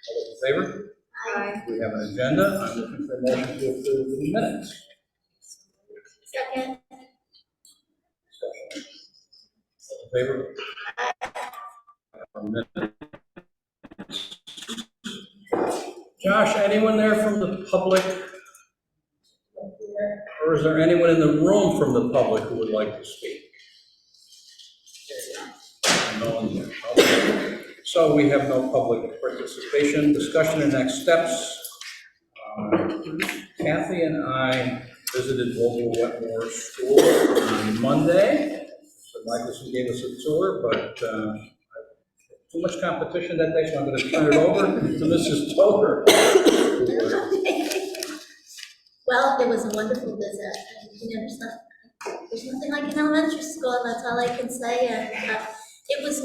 All those in favor? Aye. We have an agenda. I'm looking for a motion to approve the minutes. Second. All in favor? Josh, anyone there from the public? Or is there anyone in the room from the public who would like to speak? No one here. Okay. So we have no public participation, discussion, and next steps. Kathy and I visited Global Wetmore School on Monday. So Michelson gave us a tour, but too much competition that day, so I'm going to turn it over to Mrs. Tover. Well, it was a wonderful visit. You know, there's nothing like an elementary school, that's all I can say. And it was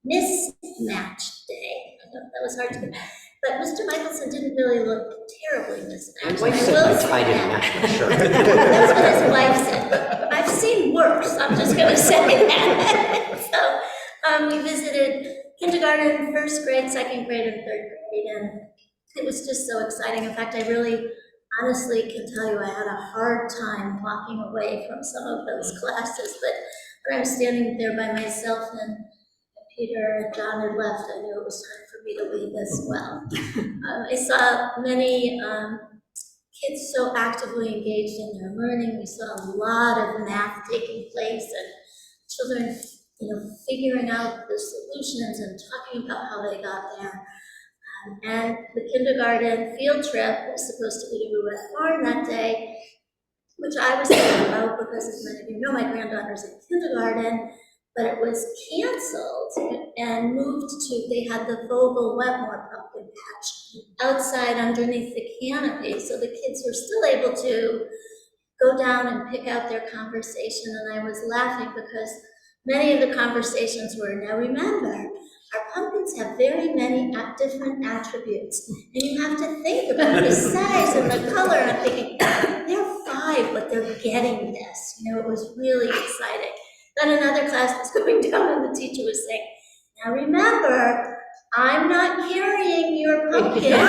mismatched day. That was hard to get. But Mr. Michelson didn't really look terribly mismatched. My wife said I didn't match my shirt. That's what his wife said. But I've seen worse, I'm just going to say that. So we visited kindergarten, first grade, second grade, and third grade. And it was just so exciting. In fact, I really honestly can tell you I had a hard time walking away from some of those classes. But when I was standing there by myself and Peter and John had left, I knew it was time for me to leave as well. I saw many kids so actively engaged in their learning. We saw a lot of math taking place and children, figuring out the solutions and talking about how they got there. And the kindergarten field trip was supposed to be to Wet Farm that day, which I was thinking about because, as many of you know, my granddaughter's in kindergarten. But it was canceled and moved to, they had the Vogel Wetmore pumpkin patch outside underneath the canopy. So the kids were still able to go down and pick out their conversation. And I was laughing because many of the conversations were, now remember, our pumpkins have very many different attributes. And you have to think about the size and the color. And I'm thinking, they're 5, but they're getting this. It was really exciting. Then another class was going down and the teacher was saying, now remember, I'm not carrying your pumpkin.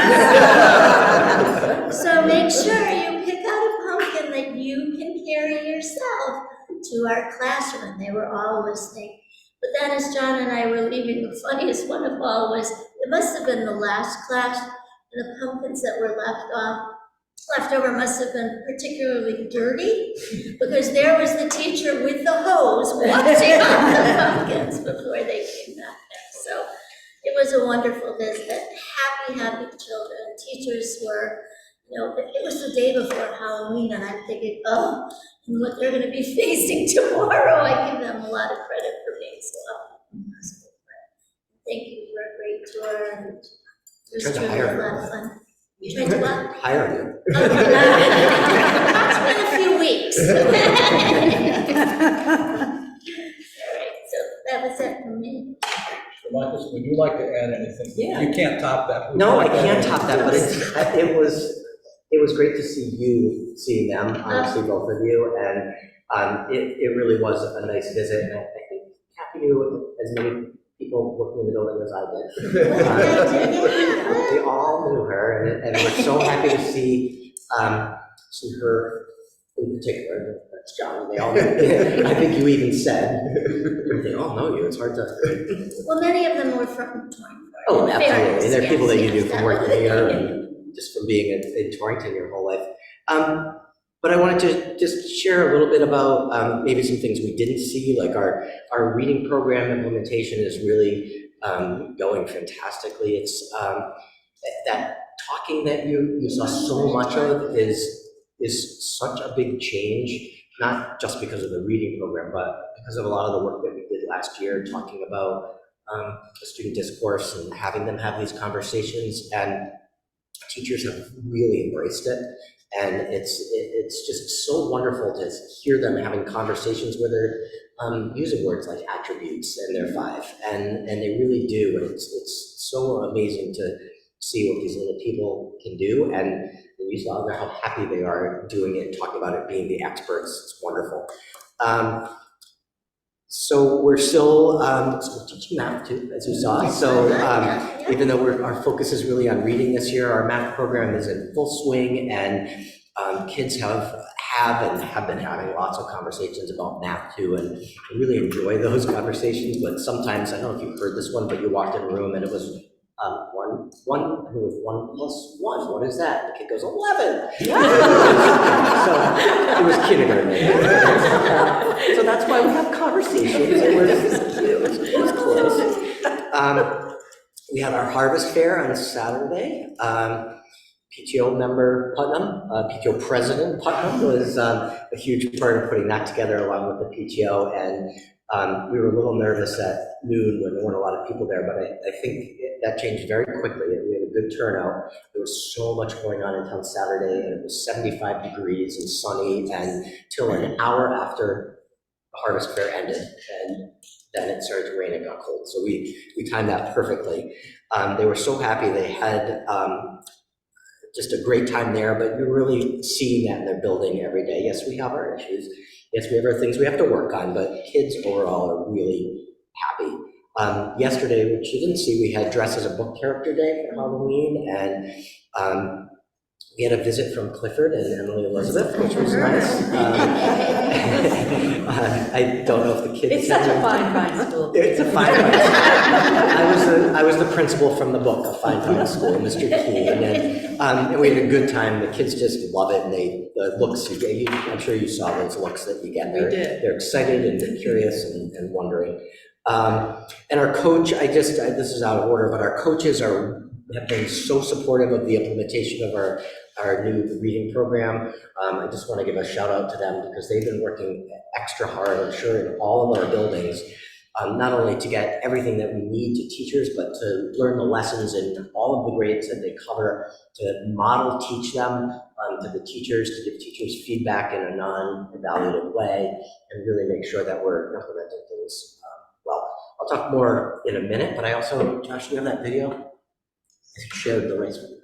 So make sure you pick out a pumpkin that you can carry yourself to our classroom. They were all listening. But then as John and I were leaving, the funniest one of all was, it must have been the last class, and the pumpkins that were left over must have been particularly dirty, because there was the teacher with the hose washing off the pumpkins before they came back there. So it was a wonderful visit. Happy children. Teachers were, it was the day before Halloween, and I'm thinking, and what they're going to be facing tomorrow. I give them a lot of credit for being so optimistic. Thank you for a great tour, and it was truly a lot of fun. You tried to what? Hire you. Okay. It's been a few weeks. All right, so that was it from me. Marcus, would you like to add anything? Yeah. You can't top that. No, I can't top that, but it was great to see them, see both of you, and it really was a nice visit, and I think Kathy knew as many people working in the building as I did. We all knew her, and we're so happy to see her in particular. That's John. They all know. I think you even said they all know you. It's hard to. Well, many of them were from Torrington. Oh, absolutely. And they're people that you yes, do from working here and just from being in Torrington your whole life. But I wanted to just share a little bit about maybe some things we didn't see, like our reading program implementation is really going fantastically. It's that talking that you saw so much of is such a big change, not just because of the reading program, but because of a lot of the work that we did last year, talking about the student discourse and having them have these conversations, and teachers have really embraced it. And it's just so wonderful to hear them having conversations where they're using words like attributes, and they're 5, and they really do. And it's so amazing to see what these little people can do, and you saw how happy they are doing it, talking about it, being the experts. It's wonderful. So we're still teaching math too, as you saw. So even though our focus is really on reading this year, our math program is in full swing, and kids have been having lots of conversations about math too, and I really enjoy those conversations. But sometimes, I don't know if you've heard this one, but you walked in a room and it was one, I think it was 1 plus 1. What is that? And the kid goes, 11. So it was kindergarten. So that's why we have conversations. It was close. We had our harvest fair on Saturday. PTO member Putnam, PTO president Putnam was a huge part of putting that together along with the PTO, and we were a little nervous at noon when there weren't a lot of people there, but I think that changed very quickly. We had a good turnout. There was so much going on in town Saturday, and it was 75 degrees and sunny, and till an hour after the harvest fair ended, and then it started to rain and got cold. So we timed that perfectly. They were so happy. They had just a great time there, but you're really seeing that in their building every day. Yes, we have our issues. Yes, we have our things we have to work on, but kids overall are really happy. Yesterday, which you didn't see, we had Dress as a Book Character Day for Halloween, and we had a visit from Clifford and Emily Elizabeth, which was nice. I don't know if the kids. It's such a fine school. It's a fine school. I was the principal from the book, A Fine School, Mr. Keene, and we had a good time. The kids just love it, and the looks you get. I'm sure you saw those looks that you get. They're excited and they're curious and wondering. And our coach, this is out of order, but our coaches have been so supportive of the implementation of our new reading program. I just want to give a shout out to them because they've been working extra hard, I'm sure, in all of our buildings, not only to get everything that we need to teachers, but to learn the lessons in all of the grades that they cover, to model teach them to the teachers, to give teachers feedback in a non-evaluative way, and really make sure that we're implementing things well. I'll talk more in a minute, but I also, Josh, do you have that video? I shared the race with you.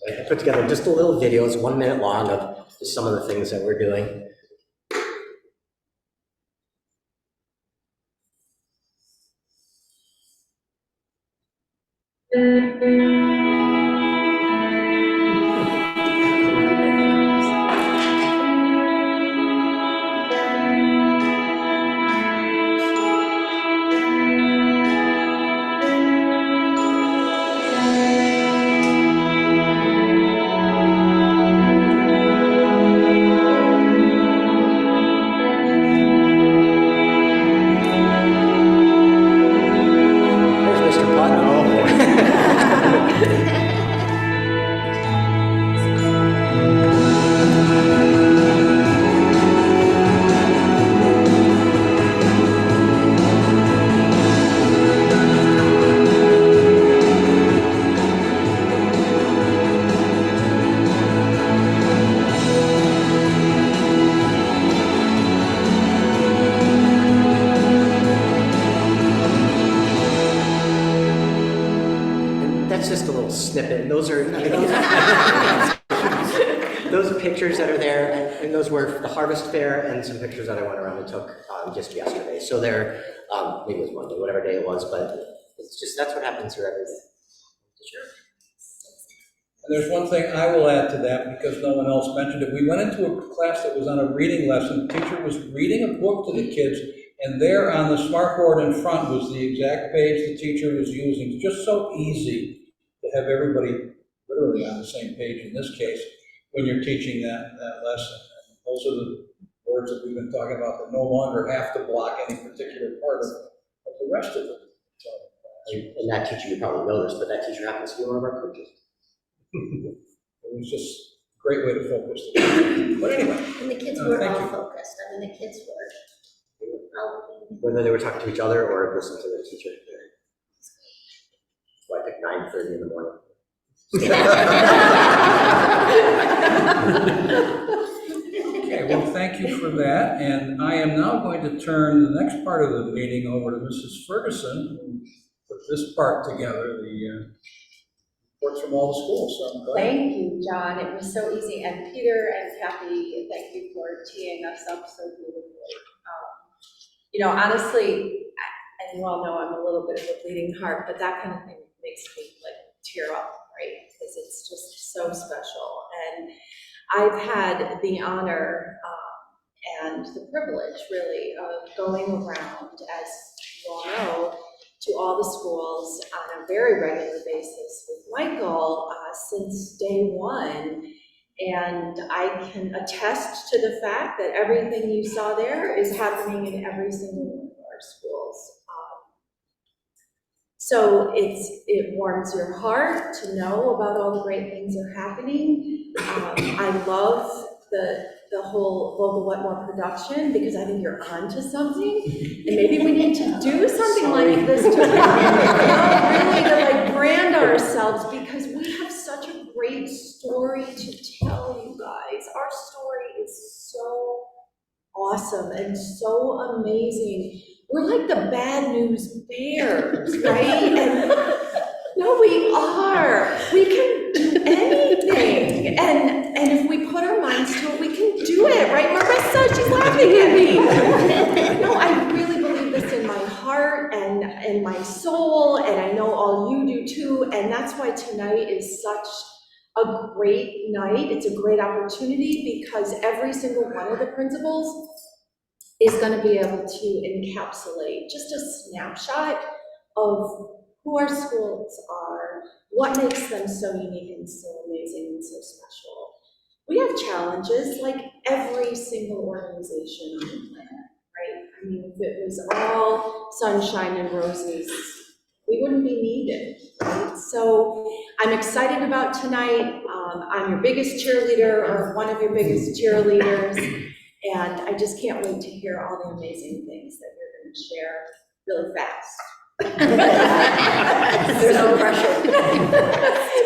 I put together just a little video, it's 1 minute long, of just some of the things that we're doing. Snippet, and those are those pictures that are there, and those were the harvest fair and some pictures that I went around and took just yesterday. So they're maybe it was Monday, whatever day it was, but it's just that's what happens here every day. Sure. And there's one thing I will add to that because no one else mentioned it. We went into a class that was on a reading lesson. The teacher was reading a book to the kids, and there on the smart board in front was the exact page the teacher was using. It's just so easy to have everybody literally on the same page in this case when you're teaching that lesson. And those are the words that we've been talking about that no longer have to block any particular part of the rest of it. So, and that teacher, you probably know this, but that teacher happens to be one of our coaches. It was just a great way to focus. But anyway. And the kids were all focused. I mean, the kids were. Whether they were talking to each other or listening to their teacher. So I picked 9:30 in the morning. Okay, well, thank you for that. And I am now going to turn the next part of the meeting over to Mrs. Ferguson, who put this part together, the reports from all the schools. So go ahead. Thank you, John. It was so easy. And Peter and Kathy, thank you for teeing us up so beautifully. honestly, and you all know I'm a little bit of a bleeding heart, but that kind of thing makes me like tear up, right? Because it's just so special. And I've had the honor and the privilege, really, of going around, as you all know, to all the schools on a very regular basis with Michael since day one. And I can attest to the fact that everything you saw there is happening in every single one of our schools. So it warms your heart to know about all the great things that are happening. I love the whole Local Wetmore production because I think you're onto something, and maybe we need to do something like this to really to like brand ourselves, because we have such a great story to tell you guys. Our story is so awesome and so amazing. We're like the bad news bears, right? And no, we are. We can do anything. And if we put our minds to it, we can do it, right, Marissa? She's laughing at me. No, I really believe this in my heart and in my soul, and I know all you do too, and that's why tonight is such a great night. It's a great opportunity because every single one of the principals is going to be able to encapsulate just a snapshot of who our schools are, what makes them so unique and so amazing and so special. We have challenges like every single organization on the planet, right? I mean, if it was all sunshine and roses, we wouldn't be needed, right? So I'm excited about tonight. I'm your biggest cheerleader, or one of your biggest cheerleaders, and I just can't wait to hear all the amazing things that you're going to share really fast. There's no pressure.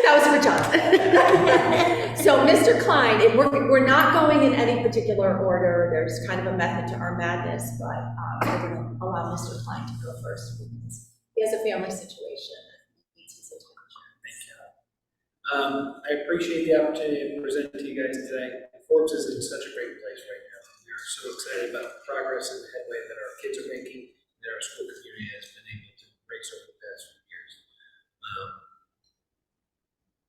That was for John. So, Mr. Klein, and we're not going in any particular order. There's kind of a method to our madness, but we're going to allow Mr. Klein to go first because he has a family situation and needs his attention. Thank you. I appreciate the opportunity to present to you guys today. Forbes is in such a great place right now. We are so excited about the progress and the headway that our kids are making, that our school community has been able to embrace over the past few years.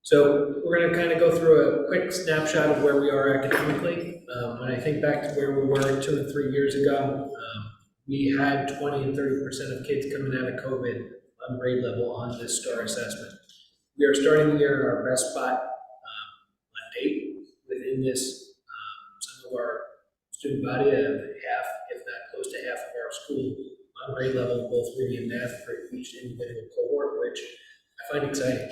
So we're going to kind of go through a quick snapshot of where we are academically. When I think back to where we were 2 and 3 years ago, we had 20 and 30% of kids coming out of COVID on grade level on this STAR assessment. We are starting the year in our best spot on date within this. Some of our student body have half, if not close to half of our school on grade level, both reading and math for each individual cohort, which I find exciting.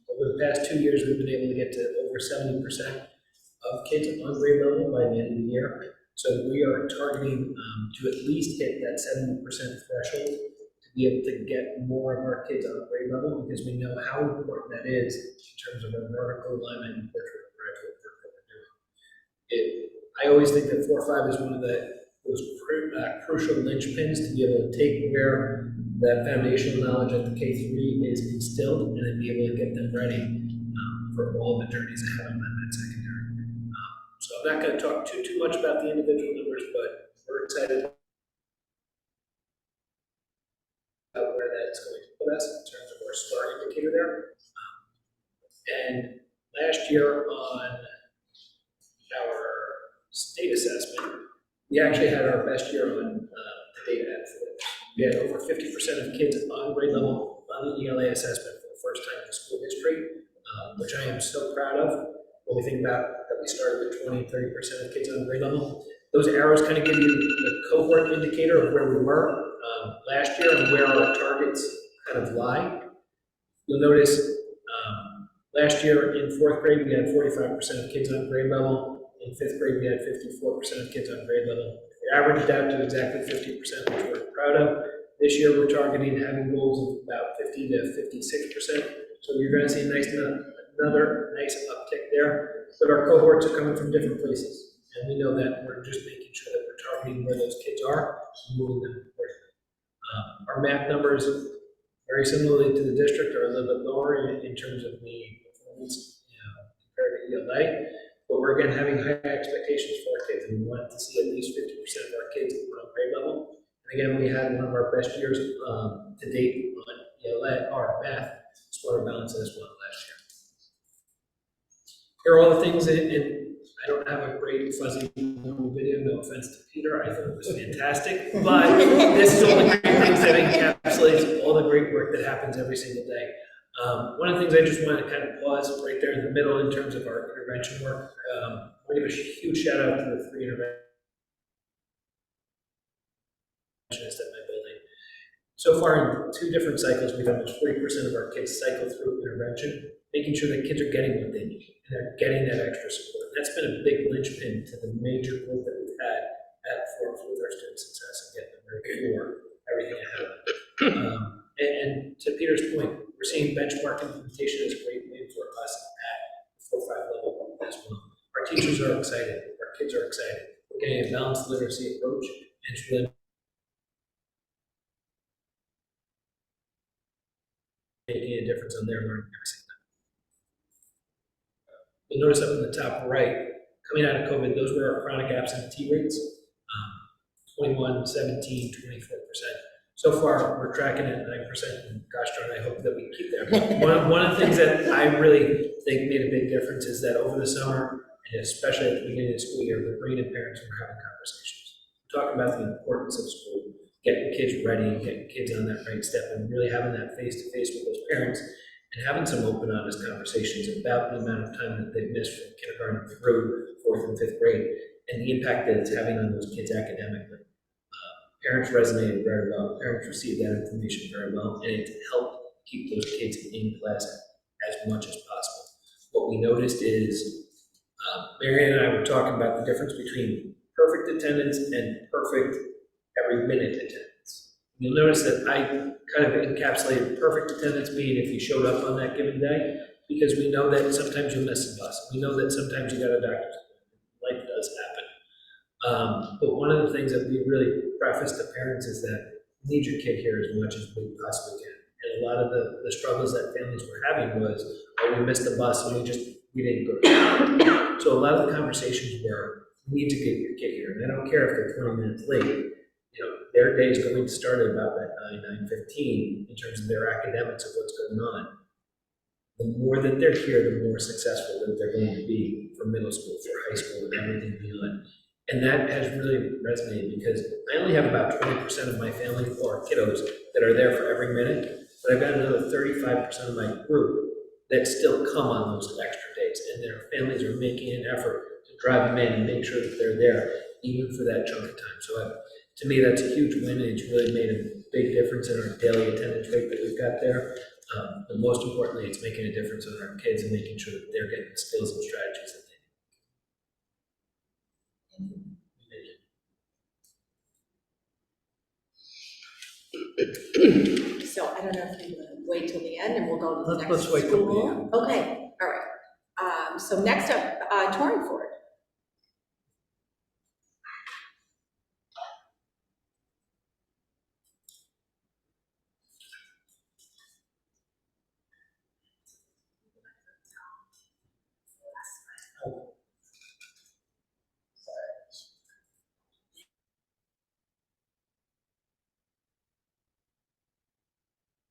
Over the past 2 years, we've been able to get to over 70% of kids on grade level by the end of the year. So we are targeting to at least hit that 70% threshold to be able to get more of our kids on grade level, because we know how important that is in terms of our vertical alignment and portrait graduate work that we're doing. I always think that 4-5 is one of those crucial linchpins to be able to take where that foundational knowledge at the K-3 is instilled and then be able to get them ready for all the journeys ahead of them at secondary. So I'm not going to talk too much about the individual numbers, but we're excited about where that's going to put us in terms of our STAR indicator there. And last year on our state assessment, we actually had our best year on the data at Forbes. We had over 50% of kids on grade level on the ELA assessment for the first time in school history, which I am so proud of. When we think about that, we started with 20 and 30% of kids on grade level. Those arrows kind of give you the cohort indicator of where we were last year and where our targets kind of lie. You'll notice last year in 4th grade, we had 45% of kids on grade level. In 5th grade, we had 54% of kids on grade level. We averaged out to exactly 50%, which we're proud of. This year, we're targeting having goals of about 50 to 56%. So you're going to see another nice uptick there. But our cohorts are coming from different places. And we know that we're just making sure that we're targeting where those kids are and moving them forward. Our math numbers, very similarly to the district, are a little bit lower in terms of the performance compared to ELA. But we're again having high expectations for our kids, and we want to see at least 50% of our kids on grade level. And Again, we had one of our best years to date on ELA, or math, Smarter Balance as well last year. Here are all the things, and I don't have a great fuzzy little video, no offense to Peter, I thought it was fantastic, but this is all the great things that encapsulates all the great work that happens every single day. One of the things I just wanted to kind of pause right there in the middle in terms of our intervention work, I want to give a huge shout out to the 3 interventionists at my building. So far in 2 different cycles, we've had almost 40% of our kids cycle through intervention, making sure that kids are getting what they need and they're getting that extra support. That's been a big linchpin to the major growth that we've had at Fort with our student success and getting them ready for everything ahead of them. And to Peter's point, we're seeing benchmark implementation as a great way for us at the 4-5 level as well. Our teachers are excited, our kids are excited. We're getting a balanced literacy approach, and it's really making a difference on their learning every single time. You'll notice up in the top right, coming out of COVID, those were our chronic absentee rates, 21, 17, 24%. So far, we're tracking at 9%, and gosh darn, I hope that we keep there. But one of the things that I really think made a big difference is that over the summer, and especially at the beginning of the school year, we're bringing in parents and we're having conversations. We're talking about the importance of school, getting kids ready, getting kids on that right step, and really having that face-to-face with those parents, and having some open, honest conversations about the amount of time that they've missed from kindergarten through 4th and 5th grade, and the impact that it's having on those kids academically. Parents resonated very well, parents received that information very well, and it helped keep those kids in class as much as possible. What we noticed is, Marianne and I were talking about the difference between perfect attendance and perfect every minute attendance. You'll notice that I kind of encapsulated perfect attendance being if you showed up on that given day, because we know that sometimes you'll miss a bus. We know that sometimes you got a doctor's appointment. Life does happen. But one of the things that we really preface to parents is that we need your kid here as much as we possibly can. And a lot of the struggles that families were having was, oh, we missed the bus and we didn't go to school. So a lot of the conversations were, we need to get your kid here. And I don't care if they're 20 minutes late. You know, their day is going to start at about that 9:15 in terms of their academics of what's going on. The more that they're here, the more successful that they're going to be for middle school, for high school, and everything beyond. And that has really resonated because I only have about 20% of my family or kiddos that are there for every minute, but I've got another 35% of my group that still come on those extra days, and their families are making an effort to drive them in and make sure that they're there, even for that chunk of time. So to me, that's a huge win, and it's really made a big difference in our daily attendance rate that we've got there. But most importantly, it's making a difference on our kids and making sure that they're getting the skills and strategies that they need. So I don't know if you want to wait till the end and we'll go to the next Let's wait till the school. end. Okay, all right. So next up, Torrington.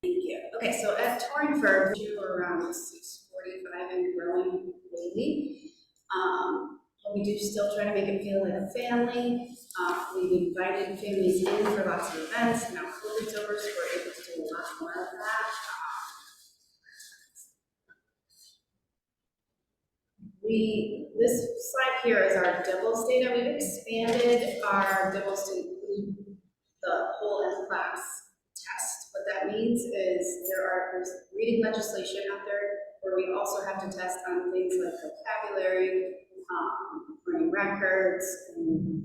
Thank you. Okay, so at Torrington, we were around 645 and growing daily. We do still try to make it feel like a family. We've invited families in for lots of events. Now COVID's over, so we're able to do a lot more of that. This slide here is our DIBELS data. We've expanded our DIBELS to include the whole in-class test. What that means is there's reading legislation out there where we also have to test on things like vocabulary, learning records, and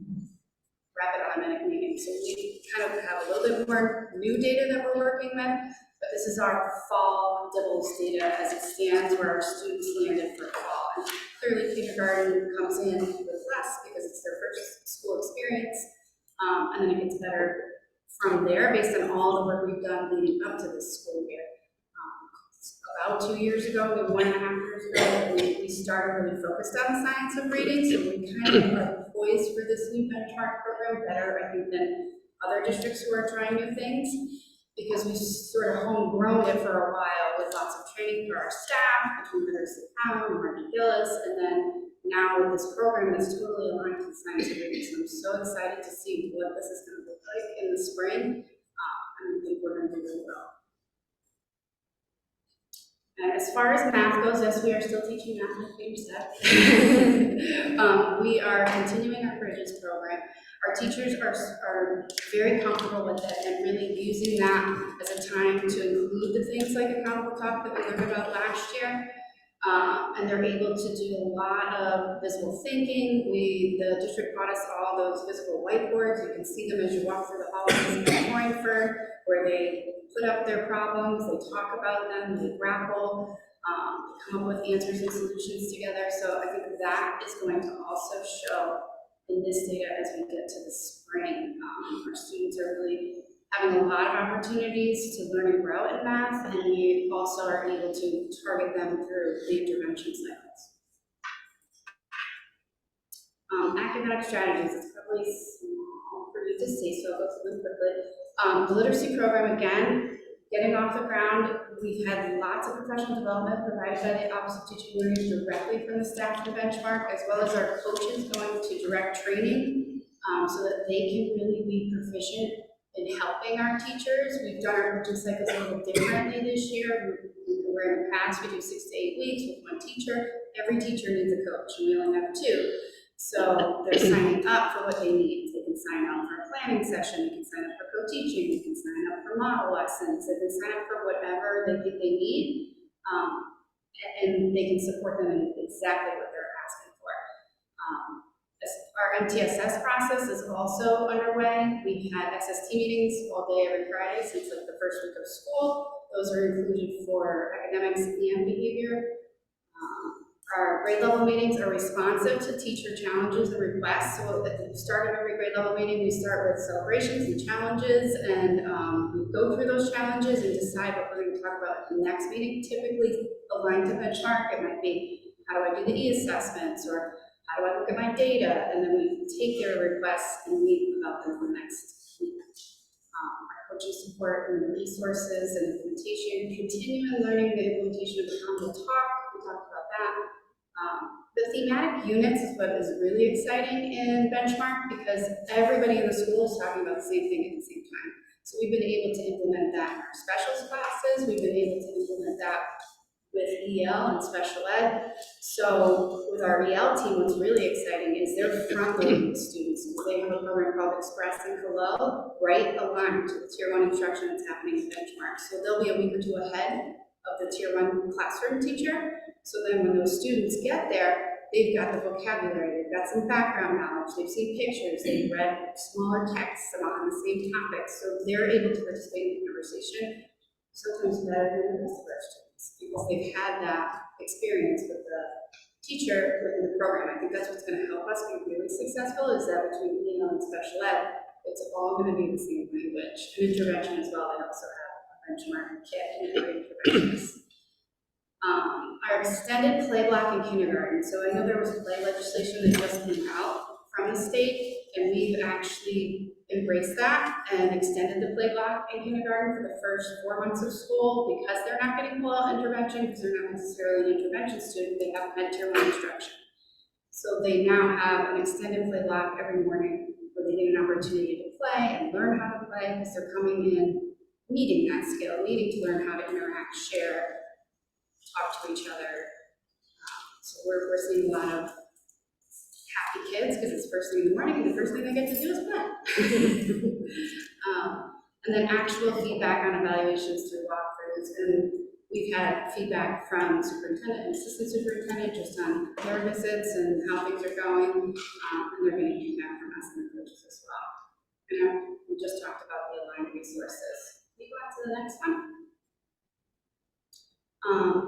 rapid automatic reading. So we kind of have a little bit more new data that we're working with, but this is our fall DIBELS data as it stands where our students landed for fall. And clearly kindergarten comes in with less because it's their first school experience, and then it gets better from there based on all the work we've done leading up to this school year. About 2 years ago, maybe 1.5 years ago, we started really focused on science of reading, so we kind of are poised for this new benchmark program better, I think, than other districts who are trying new things, because we sort of homegrown it for a while with lots of training for our staff, between Literacy Power and Marty Gillis, and then now with this program that's totally aligned to science and reading. So I'm so excited to see what this is going to look like in the spring, and I think we're going to do really well. And as far as math goes, yes, we are still teaching math, like Peter said. We are continuing our Bridges program. Our teachers are very comfortable with it and really using that as a time to include the things like accountable talk that we learned about last year. And they're able to do a lot of visual thinking. The district brought us all those visible whiteboards. You can see them as you walk through the hallways in Torrington, where they put up their problems, they talk about them, they grapple, come up with answers and solutions together. So I think that is going to also show in this data as we get to the spring. Our students are really having a lot of opportunities to learn and grow in math, and we also are able to target them through the intervention cycles. Academic strategies, it's probably small for you to see, so I'll go through them quickly. The literacy program, again, getting off the ground. We've had lots of professional development provided by the Office of Teaching and Learning directly from the staff to Benchmark, as well as our coaches going to direct training so that they can really be proficient in helping our teachers. We've done our coaching cycles a little differently this year. Where in the past we do 6 to 8 weeks with one teacher. Every teacher needs a coach, and we only have 2. So they're signing up for what they need. They can sign up for a planning session, they can sign up for co-teaching, they can sign up for model lessons, they can sign up for whatever they think they need, and they can support them in exactly what they're asking for. Our MTSS process is also underway. We've had SST meetings all day every Friday since like the first week of school. Those are included for academics and behavior. Our grade level meetings are responsive to teacher challenges and requests. So at the start of every grade level meeting, we start with celebrations and challenges, and we go through those challenges and decide what we're going to talk about in the next meeting. Typically aligned to benchmark. It might be, how do I do the e-assessments, or how do I look at my data? And then we take their requests and meet about them the next week. Our coaching support and resources and implementation, continuing learning the implementation of accountable talk. We talked about that. The thematic units is what is really exciting in Benchmark, because everybody in the school is talking about the same thing at the same time. So we've been able to implement that in our specials classes. We've been able to implement that with EL and special ed. So with our EL team, what's really exciting is they're front-loading the students. They have a program called Express and Hello, right aligned to the Tier 1 instruction that's happening in Benchmark. So they'll be a week or 2 ahead of the Tier 1 classroom teacher. So then when those students get there, they've got the vocabulary, they've got some background knowledge, they've seen pictures, they've read smaller texts on the same topic. So they're able to participate in the conversation sometimes better than the rest of our students, because they've had that experience with the teacher within the program. I think that's what's going to help us be really successful, is that between EL and special ed, it's all going to be the same language. And intervention as well, they also have a benchmark kit and interventions. Our extended play block in kindergarten. So I know there was play legislation that just came out from the state, and we've actually embraced that and extended the play block in kindergarten for the first 4 months of school, because they're not getting full-out intervention, because they're not necessarily an intervention student, they have had Tier 1 instruction. So they now have an extended play block every morning where they get an opportunity to play and learn how to play, because they're coming in needing that skill, needing to learn how to interact, share, talk to each other. So we're seeing a lot of happy kids, because it's first thing in the morning and the first thing they get to do is play. And then actual feedback on evaluations through walkthroughs. And we've had feedback from superintendent and assistant superintendent just on their visits and how things are going. And they're getting feedback from us and the coaches as well. And we just talked about the aligned resources. Can you go on to the next one?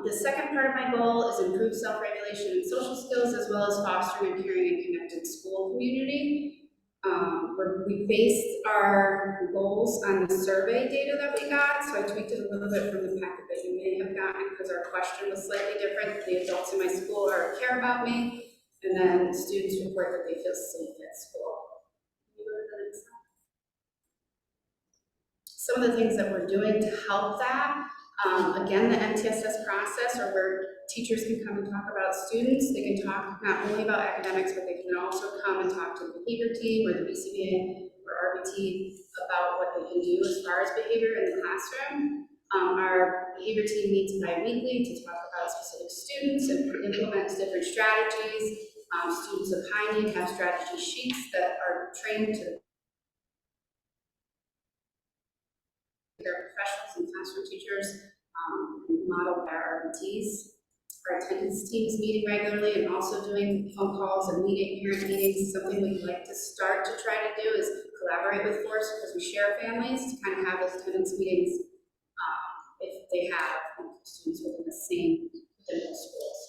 The second part of my goal is improve self-regulation and social skills, as well as fostering a caring and connected school community. We based our goals on the survey data that we got, so I tweaked it a little bit from the packet that you may have gotten, because our question was slightly different. The adults in my school care about me, and then students report that they feel safe at school. Can you go to the next slide? some of the things that we're doing to help that, again, the MTSS process, or where teachers can come and talk about students. They can talk not only about academics, but they can also come and talk to the behavior team or the BCBA or RBT about what they can do as far as behavior in the classroom. Our behavior team meets bi-weekly to talk about specific students and implement different strategies. Students of high need have strategy sheets that are trained to their professionals and classroom teachers, modeled by our RBTs. Our attendance team is meeting regularly and also doing phone calls and parent meetings. Something we'd like to start to try to do is collaborate with FORCE, because we share families, to kind of have those attendance meetings if they have students within those schools.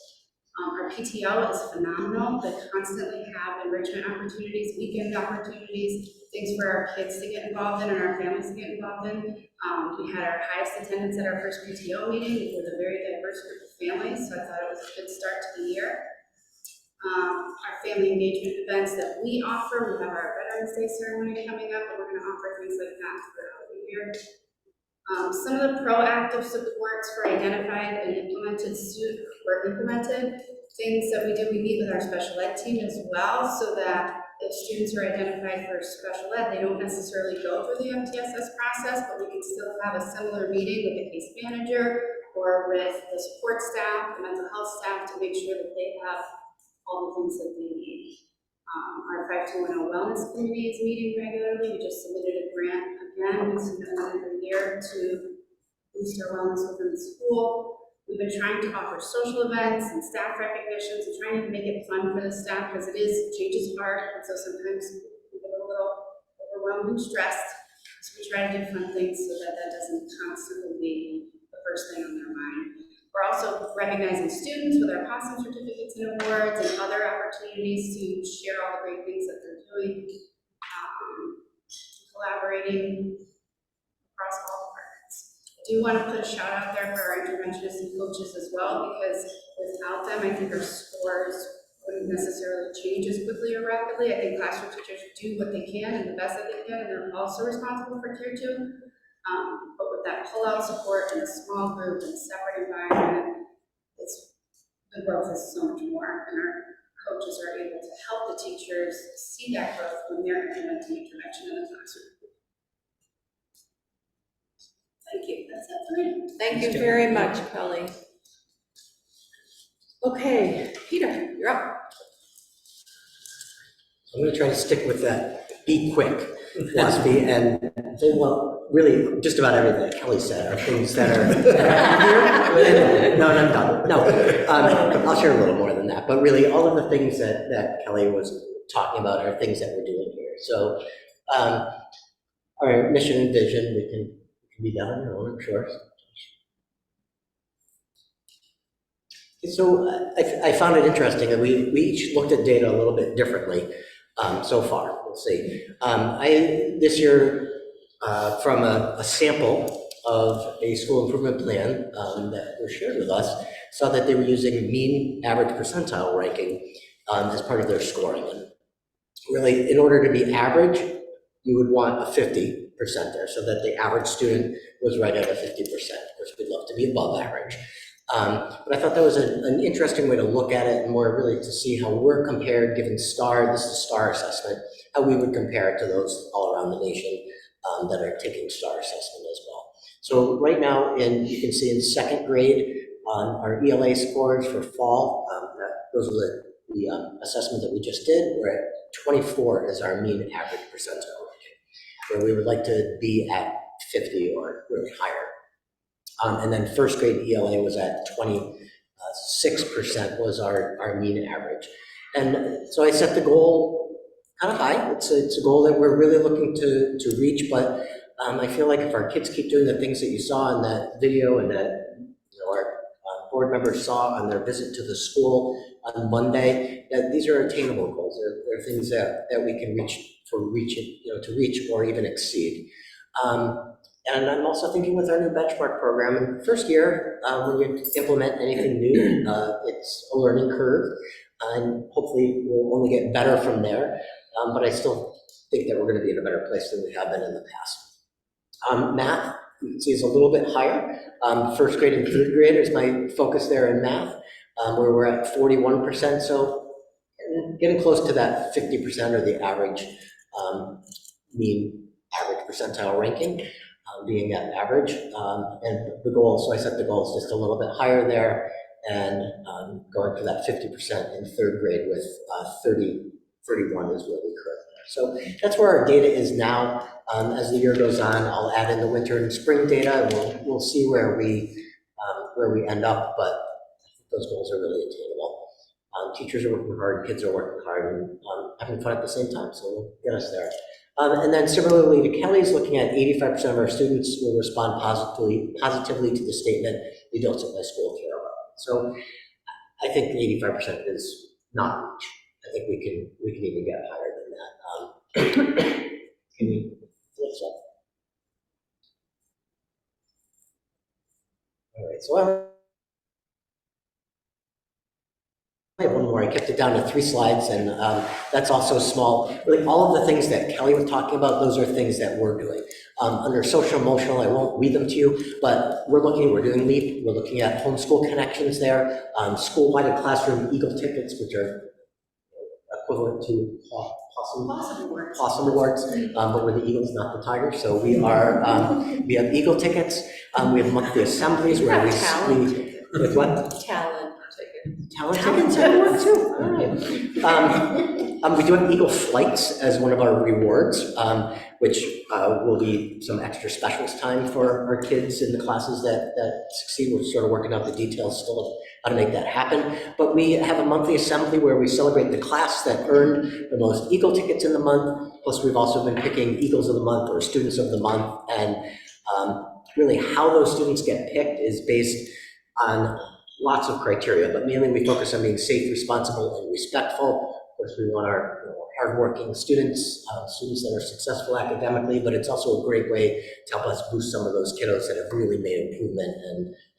Our PTO is phenomenal. They constantly have enrichment opportunities, weekend opportunities, things for our kids to get involved in and our families to get involved in. We had our highest attendance at our first PTO meeting with a very diverse group of families, so I thought it was a good start to the year. Our family engagement events that we offer, we have our Veterans Day ceremony coming up, and we're going to offer things like that throughout the year. Some of the proactive supports for identified and implemented things that we do. We meet with our special ed team as well, so that if students are identified for special ed, they don't necessarily go through the MTSS process, but we can still have a similar meeting with the case manager or with the support staff, the mental health staff, to make sure that they have all the things that they need. Our 5210 Wellness Committee is meeting regularly. We just submitted a grant again. We submit one every year to boost our wellness within the school. We've been trying to offer social events and staff recognitions and trying to make it fun for the staff, because change is hard, and so sometimes we get a little overwhelmed and stressed. So we try to do fun things so that that doesn't constantly be the first thing on their mind. We're also recognizing students with our POSSUM certificates and awards and other opportunities to share all the great things that they're doing, collaborating across all departments. I do want to put a shout out there for our interventionists and coaches as well, because without them, I think our scores wouldn't necessarily change as quickly or rapidly. I think classroom teachers do what they can and the best that they can, and they're also responsible for Tier 2. But with that pull-out support in a small group and separate environment, the growth is so much more, and our coaches are able to help the teachers see that growth when they're implementing intervention in the classroom. Thank you. That's it for me. Thank you very much, Kelly. Okay, Peter, you're up. I'm going to try to stick with that be quick philosophy and say, well, really, just about everything that Kelly said are things that are here. No, I'm done. No, I'll share a little more than that. But really, all of the things that Kelly was talking about are things that we're doing here. So our mission and vision, we can be done on your own, I'm sure. So I found it interesting that we each looked at data a little bit differently so far. Let's see. This year, from a sample of a school improvement plan that was shared with us, saw that they were using mean average percentile ranking as part of their scoring. And really, in order to be average, you would want a 50% there, so that the average student was right at a 50%. Of course, we'd love to be above average. But I thought that was an interesting way to look at it, and more really to see how we're compared, given STAR, this is a STAR assessment, how we would compare it to those all around the nation that are taking STAR assessment as well. So right now, you can see in second grade, our ELA scores for fall, those are the assessment that we just did. We're at 24 as our mean average percentile ranking, where we would like to be at 50 or really higher. And then first grade ELA was at 26% was our mean average. And so I set the goal kind of high. It's a goal that we're really looking to reach, but I feel like if our kids keep doing the things that you saw in that video and that our board members saw on their visit to the school on Monday, that these are attainable goals. They're things that we can reach or even exceed. And I'm also thinking with our new benchmark program, in the first year, when you implement anything new, it's a learning curve, and hopefully we'll only get better from there. But I still think that we're going to be in a better place than we have been in the past. Math, you can see, is a little bit higher. First grade and third grade is my focus there in math, where we're at 41%, so getting close to that 50% or the average, mean average percentile ranking, being at average. And the goal, so I set the goals just a little bit higher there, and going for that 50% in third grade with 31 is where we currently are. So that's where our data is now. As the year goes on, I'll add in the winter and spring data. We'll see where we end up, but those goals are really attainable. Teachers are working hard, kids are working hard, and having fun at the same time, so we'll get us there. And then similarly to Kelly's, looking at 85% of our students will respond positively to the statement, the adults at my school care about. So I think 85% is not much. I think we can even get higher than that. Can we flip that? All right, so I have one more. I kept it down to 3 slides, and that's also small. Really, all of the things that Kelly was talking about, those are things that we're doing. Under social emotional, I won't read them to you, but we're doing LEAP, we're looking at homeschool connections there, school-wide and classroom Eagle tickets, which are equivalent to possum awards, but we're the Eagles, not the Tigers. So we have Eagle tickets. We have monthly assemblies where we with what? Talent tickets too. All right. We do have Eagle flights as one of our rewards, which will be some extra specials time for our kids in the classes that succeed. We're sort of working out the details still of how to make that happen. But we have a monthly assembly where we celebrate the class that earned the most Eagle tickets in the month. Plus, we've also been picking Eagles of the Month or Students of the Month. And really how those students get picked is based on lots of criteria, but mainly we focus on being safe, responsible, and respectful. Of course, we want our hardworking students, students that are successful academically, but it's also a great way to help us boost some of those kiddos that have really made improvement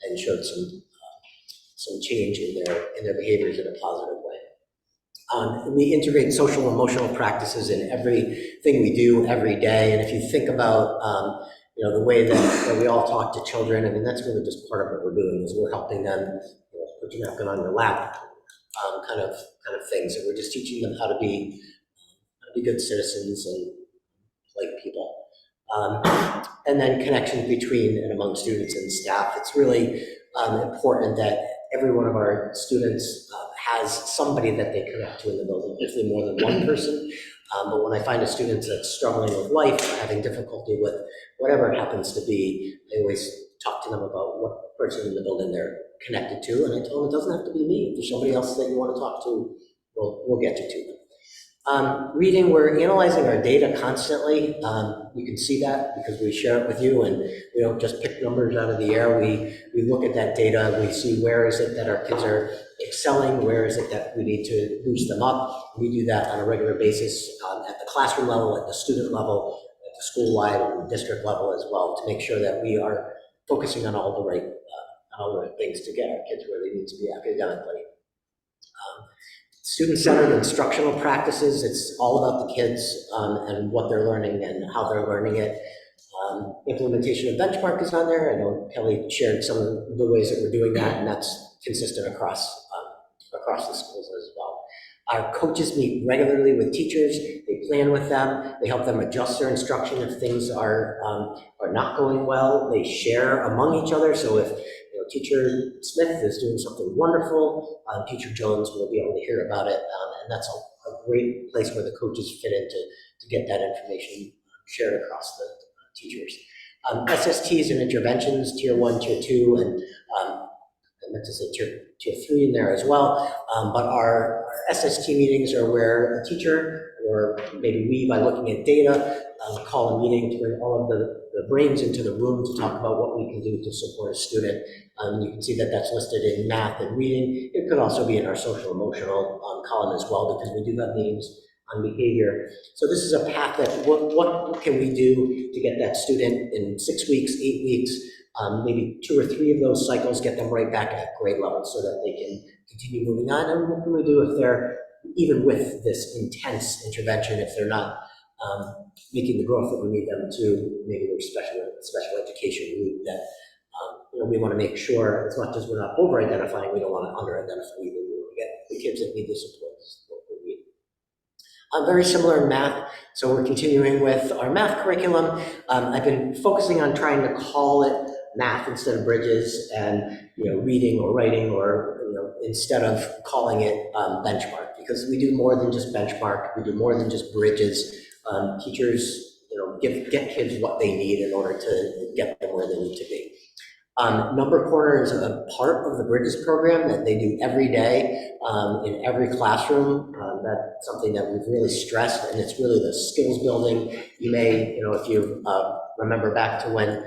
and showed some change in their behaviors in a positive way. We integrate social emotional practices in everything we do every day, and if you think about the way that we all talk to children, I mean, that's really just part of what we're doing, is we're helping them, put your napkin on your lap, kind of things, and we're just teaching them how to be good citizens and like people. And then connections between and among students and staff. It's really important that every one of our students has somebody that they connect to in the building, hopefully more than one person. But when I find a student that's struggling with life, having difficulty with whatever it happens to be, I always talk to them about what person in the building they're connected to, and I tell them it doesn't have to be me. If there's somebody else that you want to talk to, we'll get you to them. Reading, we're analyzing our data constantly. You can see that because we share it with you, and we don't just pick numbers out of the air. We look at that data, we see where is it that our kids are excelling, where is it that we need to boost them up. We do that on a regular basis at the classroom level, at the student level, at the school-wide and district level as well, to make sure that we are focusing on all the right things to get our kids where they need to be academically. Student-centered instructional practices, it's all about the kids and what they're learning and how they're learning it. Implementation of benchmark is on there. I know Kelly shared some of the ways that we're doing that, and that's consistent across the schools as well. Our coaches meet regularly with teachers. They plan with them. They help them adjust their instruction if things are not going well. They share among each other. So if Teacher Smith is doing something wonderful, Teacher Jones will be able to hear about it, and that's a great place where the coaches fit in to get that information shared across the teachers. SSTs and interventions, Tier 1, Tier 2, and I meant to say tier 3 in there as well, but our SST meetings are where a teacher, or maybe we, by looking at data, call a meeting to bring all of the brains into the room to talk about what we can do to support a student. You can see that that's listed in math and reading. It could also be in our social emotional column as well, because we do have meetings on behavior. So this is a path that what can we do to get that student in 6 weeks, 8 weeks, maybe 2 or 3 of those cycles, get them right back at grade level so that they can continue moving on. And what can we do if they're, even with this intense intervention, if they're not making the growth that we need them to, maybe there's special education route that, we want to make sure, as much as we're not over-identifying, we don't want to under-identify either. We want to get the kids that need the support we need. Very similar in math, so we're continuing with our math curriculum. I've been focusing on trying to call it math instead of bridges, and reading or writing, or instead of calling it benchmark, because we do more than just benchmark. We do more than just bridges. Teachers, get kids what they need in order to get them where they need to be. Number Corner is a part of the Bridges program that they do every day in every classroom. That's something that we've really stressed, and it's really the skills building. You may, if you remember back to when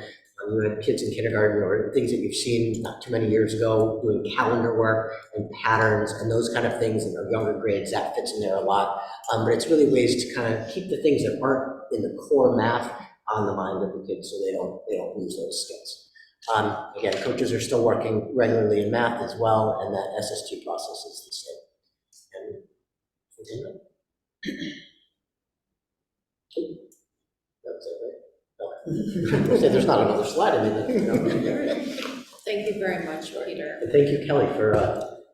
you had kids in kindergarten, or things that you've seen not too many years ago, doing calendar work and patterns and those kind of things in our younger grades, that fits in there a lot. But it's really ways to kind of keep the things that aren't in the core math on the mind of the kids, so they don't lose those skills. Again, coaches are still working regularly in math as well, and that SST process is the same. And that's it, right? Okay. There's not another slide. Thank you very much, Peter. And thank you, Kelly, for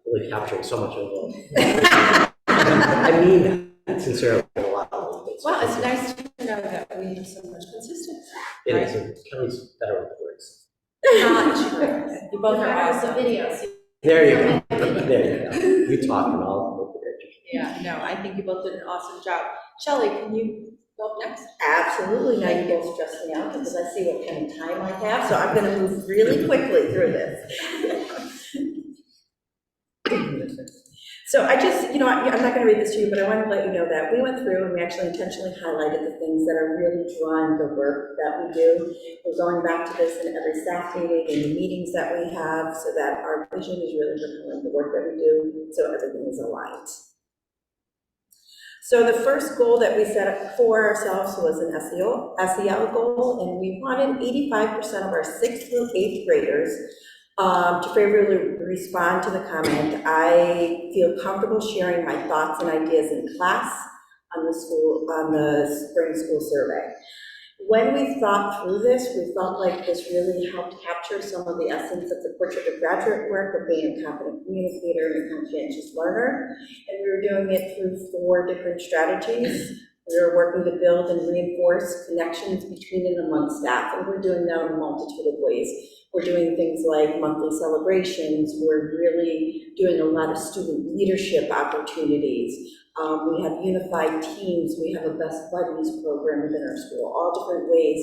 really capturing so much of it. I mean that sincerely. Well, it's nice to know that we have so much consistency. It is, and Kelly's better with words. Not true. You both are awesome. Videos. There you go. There you go. You talk and I'll look at it. Yeah, no, I think you both did an awesome job. Shelley, can you go up next? Absolutely. Now you both stress me out because I see what kind of time I have, so I'm going to move really quickly through this. So I just, I'm not going to read this to you, but I want to let you know that we went through and we actually intentionally highlighted the things that are really drawing the work that we do. We're going back to this in every staff meeting and the meetings that we have, so that our vision is really fulfilling the work that we do, so everything is aligned. So the first goal that we set up for ourselves was an SEL goal, and we wanted 85% of our 6th through 8th graders to favorably respond to the comment. I feel comfortable sharing my thoughts and ideas in class on the spring school survey. When we thought through this, we felt like this really helped capture some of the essence of the portrait of graduate work of being a competent communicator and a conscientious learner. And we were doing it through 4 different strategies. We were working to build and reinforce connections between and among staff, and we're doing that in a multitude of ways. We're doing things like monthly celebrations. We're really doing a lot of student leadership opportunities. We have unified teams. We have a Best Buddies program within our school, all different ways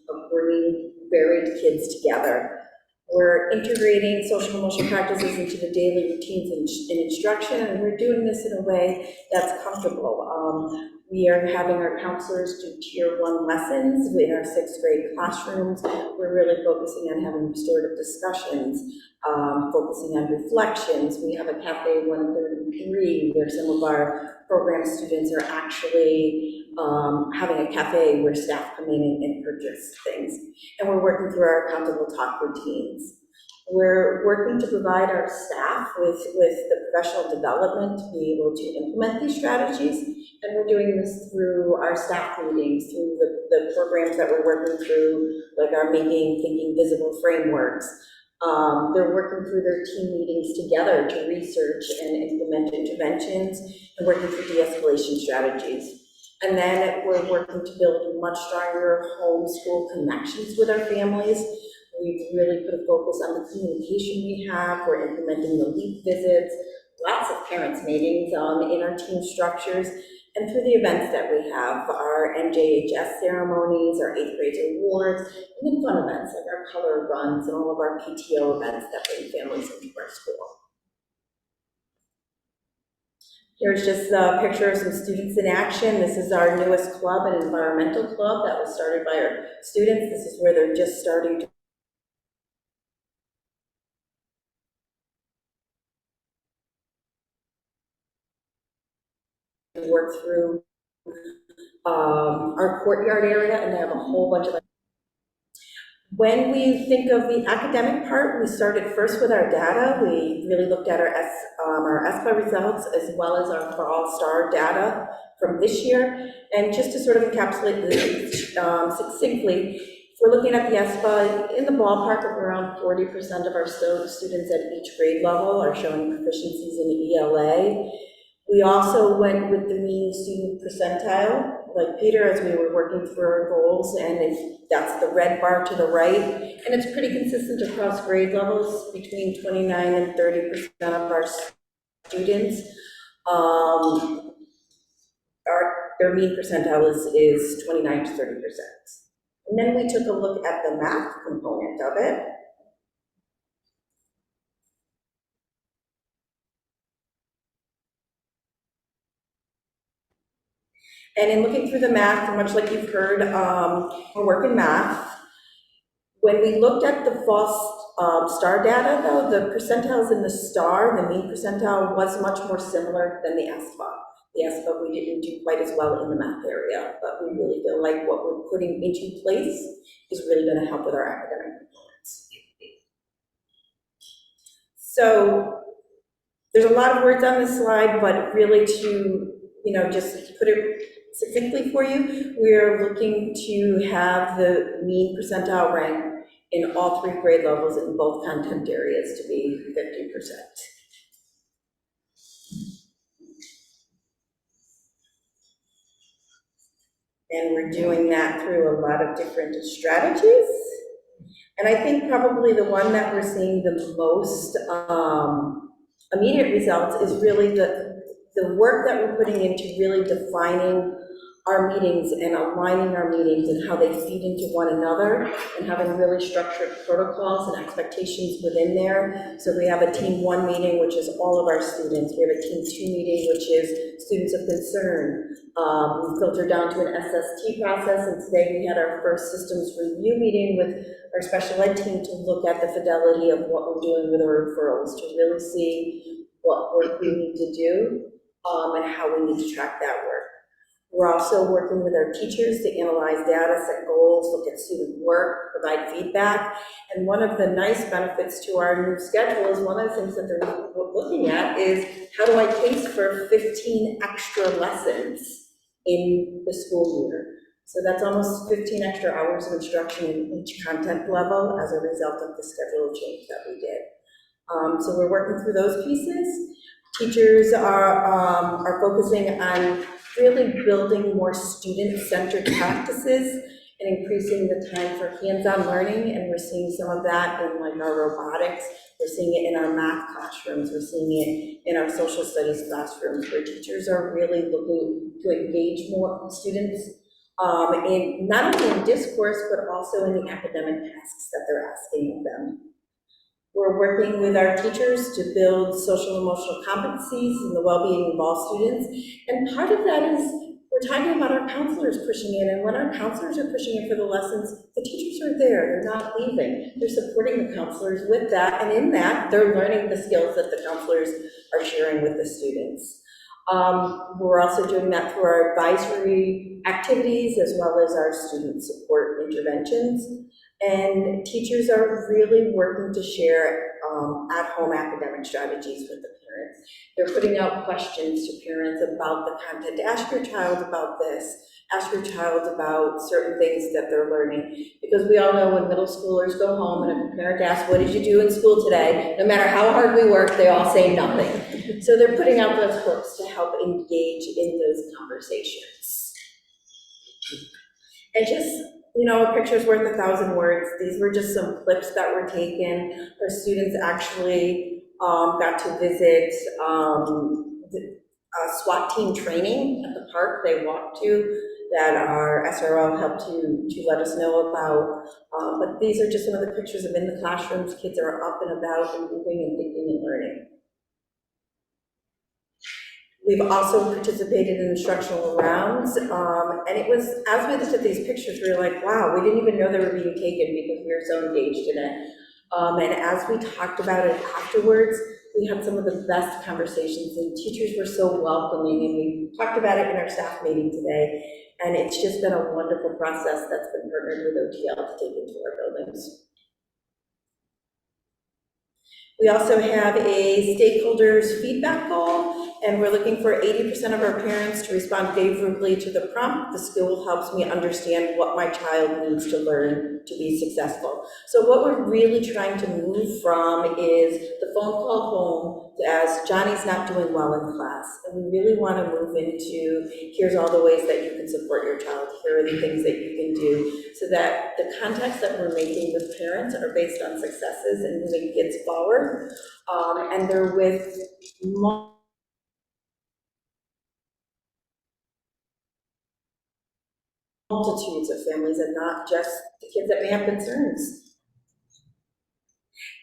of bringing varied kids together. We're integrating social emotional practices into the daily routines and instruction, and we're doing this in a way that's comfortable. We are having our counselors do Tier 1 lessons in our 6th grade classrooms. We're really focusing on having restorative discussions, focusing on reflections. We have a Cafe 133 where some of our program students are actually having a cafe where staff come in and purchase things. And we're working through our accountable talk routines. We're working to provide our staff with the professional development to be able to implement these strategies. And we're doing this through our staff meetings, through the programs that we're working through, like our Making Thinking Visible frameworks. They're working through their team meetings together to research and implement interventions, and working through de-escalation strategies. And then we're working to build much stronger homeschool connections with our families. We've really put a focus on the communication we have. We're implementing the LEAP visits, lots of parents' meetings in our team structures, and through the events that we have, our NJHS ceremonies, our 8th grade awards, and then fun events like our color runs and all of our PTO events that bring families into our school. Here's just a picture of some students in action. This is our newest club, an environmental club that was started by our students. This is where they're just starting to work through our courtyard area, and they have a whole bunch of When we think of the academic part, we started first with our data. We really looked at our SPA results as well as our fall STAR data from this year. And just to sort of encapsulate this succinctly, if we're looking at the SPA, in the ballpark of around 40% of our students at each grade level are showing proficiencies in ELA. We also went with the mean student percentile, like Peter, as we were working through our goals, and that's the red bar to the right, and it's pretty consistent across grade levels, between 29 and 30% of our students. Their mean percentile is 29 to 30%. And then we took a look at the math component of it. And in looking through the math, much like you've heard, we're working math. When we looked at the fall STAR data, though, the percentiles in the STAR, the mean percentile, was much more similar than the SPA. The SPA we didn't do quite as well in the math area, but we really feel like what we're putting into place is really going to help with our academic performance. So there's a lot of words on this slide, but really to, just put it succinctly for you, we are looking to have the mean percentile rank in all 3 grade levels in both content areas to be 50%. And we're doing that through a lot of different strategies. And I think probably the one that we're seeing the most immediate results is really the work that we're putting into really defining our meetings and aligning our meetings and how they feed into one another, and having really structured protocols and expectations within there. So we have a Team 1 meeting, which is all of our students. We have a Team 2 meeting, which is students of concern. We filter down to an SST process, and today we had our first systems review meeting with our special ed team to look at the fidelity of what we're doing with our referrals, to really see what work we need to do and how we need to track that work. We're also working with our teachers to analyze data, set goals, look at student work, provide feedback. And one of the nice benefits to our new schedule is one of the things that they're looking at is, how do I pace for 15 extra lessons in the school year? So that's almost 15 extra hours of instruction in each content level as a result of the schedule change that we did. So we're working through those pieces. Teachers are focusing on really building more student-centered practices and increasing the time for hands-on learning, and we're seeing some of that in like our robotics, we're seeing it in our math classrooms, we're seeing it in our social studies classrooms, where teachers are really looking to engage more students in not only in discourse, but also in the academic tasks that they're asking of them. We're working with our teachers to build social and emotional competencies and the well-being of all students. And part of that is we're talking about our counselors pushing in. And when our counselors are pushing in for the lessons, the teachers are there. They're not leaving. They're supporting the counselors with that. And in that, they're learning the skills that the counselors are sharing with the students. We're also doing that through our advisory activities as well as our student support interventions. And teachers are really working to share at-home academic strategies with the parents. They're putting out questions to parents about the content. Ask your child about this. Ask your child about certain things that they're learning. Because we all know when middle schoolers go home and if a parent asks, what did you do in school today? No matter how hard we work, they all say nothing. So they're putting out those clips to help engage in those conversations. And just, a picture's worth 1,000 words. These were just some clips that were taken. Our students actually got to visit the SWAT team training at the park they walked to that our SRO helped to let us know about. But these are just some of the pictures of in the classrooms. Kids are up and about and moving and thinking and learning. We've also participated in instructional rounds, and it was, as we looked at these pictures, we were like, wow, we didn't even know they were being taken because we were so engaged in it. And as we talked about it afterwards, we had some of the best conversations, and teachers were so welcoming, and we talked about it in our staff meeting today. And it's just been a wonderful process that's been partnered with OTL to take into our buildings. We also have a stakeholders feedback goal, and we're looking for 80% of our parents to respond favorably to the prompt. The school helps me understand what my child needs to learn to be successful. So what we're really trying to move from is the phone call home as Johnny's not doing well in class. And we really want to move into, here's all the ways that you can support your child. Here are the things that you can do, so that the contacts that we're making with parents are based on successes and moving kids forward. And they're with multitudes of families and not just the kids that may have concerns.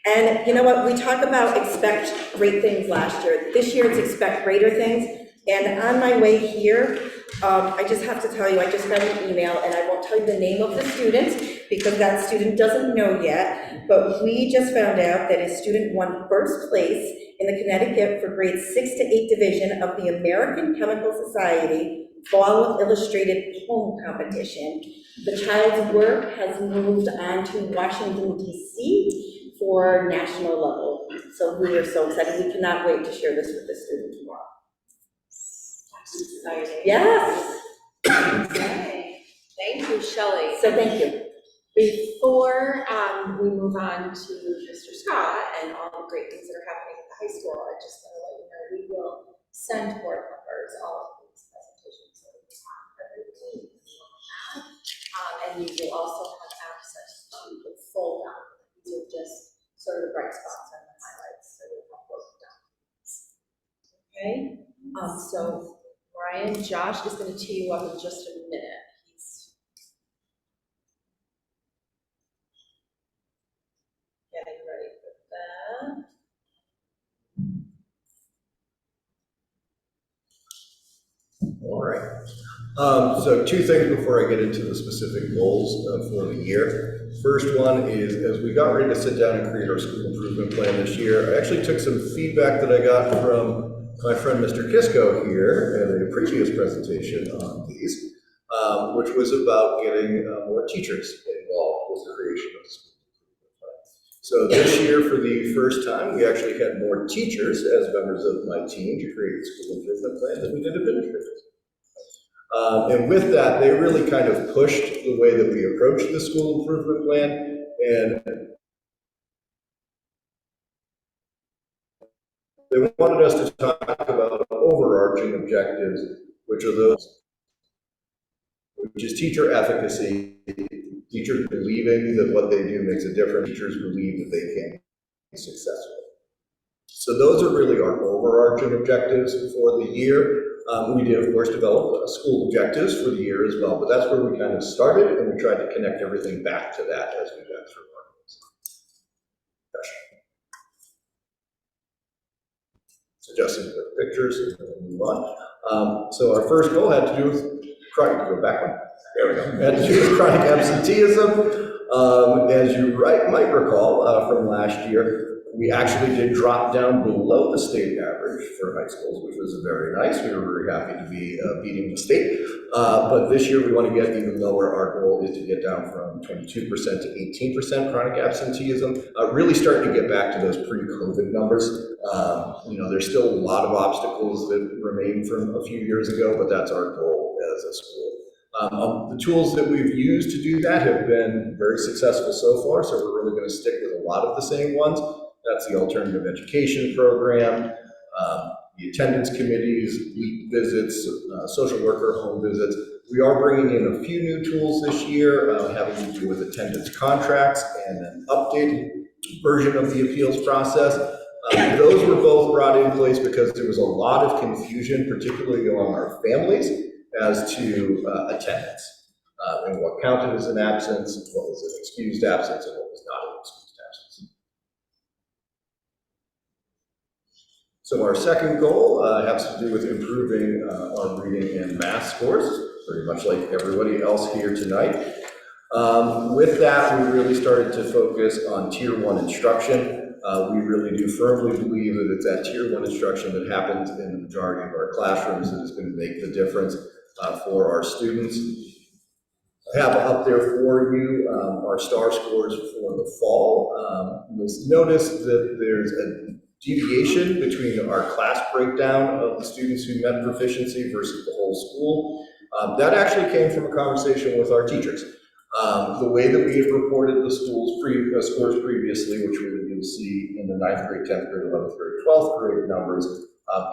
And you know what, we talk about expect great things last year. This year it's expect greater things. And on my way here, I just have to tell you, I just got an email, and I won't tell you the name of the student because that student doesn't know yet, but we just found out that a student won first place in the Connecticut for grades 6 to 8 division of the American Chemical Society Fall Illustrated Poem Competition. The child's work has moved on to Washington, D.C. for national level. So we are so excited. We cannot wait to share this with the students tomorrow. Exciting. Yes. Okay. Thank you, Shelley. So thank you. Before we move on to Mr. Scott and all the great things that are happening at the high school, I just want to let you know we will send board members all of these presentations that we have every week. And you will also have access to the full document. These are just sort of the bright spots and the highlights, so we'll have both documents. Okay, so Ryan, Josh is going to tee you up in just a minute. He's getting ready for that. All right. So two things before I get into the specific goals for the year. First one is, as we got ready to sit down and create our school improvement plan this year, I actually took some feedback that I got from my friend Mr. Kisco here at a previous presentation on these, which was about getting more teachers involved with the creation of the school improvement plan. So this year, for the first time, we actually had more teachers as members of my team to create the school improvement plan than we did administrators. And with that, they really kind of pushed the way that we approached the school improvement plan, and they wanted us to talk about overarching objectives, which are those, which is teacher efficacy, teachers believing that what they do makes a difference, teachers believe that they can be successful. So those are really our overarching objectives for the year. We did, of course, develop school objectives for the year as well, but that's where we kind of started, and we tried to connect everything back to that as we went through our discussion. So just some quick pictures, and then we'll move on. So our first goal had to do with chronic, go back one. There we go. Had to do with chronic absenteeism. As you might recall from last year, we actually did drop down below the state average for high schools, which was very nice. We were very happy to be beating the state. But this year we want to get even lower. Our goal is to get down from 22% to 18% chronic absenteeism, really starting to get back to those pre-COVID numbers. There's still a lot of obstacles that remain from a few years ago, but that's our goal as a school. The tools that we've used to do that have been very successful so far, so we're really going to stick with a lot of the same ones. That's the alternative education program, the attendance committees, week visits, social worker home visits. We are bringing in a few new tools this year, having to do with attendance contracts and an updated version of the appeals process. Those were both brought in place because there was a lot of confusion, particularly among our families, as to attendance and what counted as an absence, what was an excused absence, and what was not an excused absence. So our second goal has to do with improving our reading and math scores, pretty much like everybody else here tonight. With that, we really started to focus on Tier 1 instruction. We really do firmly believe that it's that Tier 1 instruction that happens in the majority of our classrooms that is going to make the difference. for our students. I have up there for you our star scores for the fall. You'll notice that there's a deviation between our class breakdown of the students who met proficiency versus the whole school. That actually came from a conversation with our teachers. The way that we have reported the school's scores previously, which you'll see in the 9th grade, 10th grade, 11th grade, 12th grade numbers,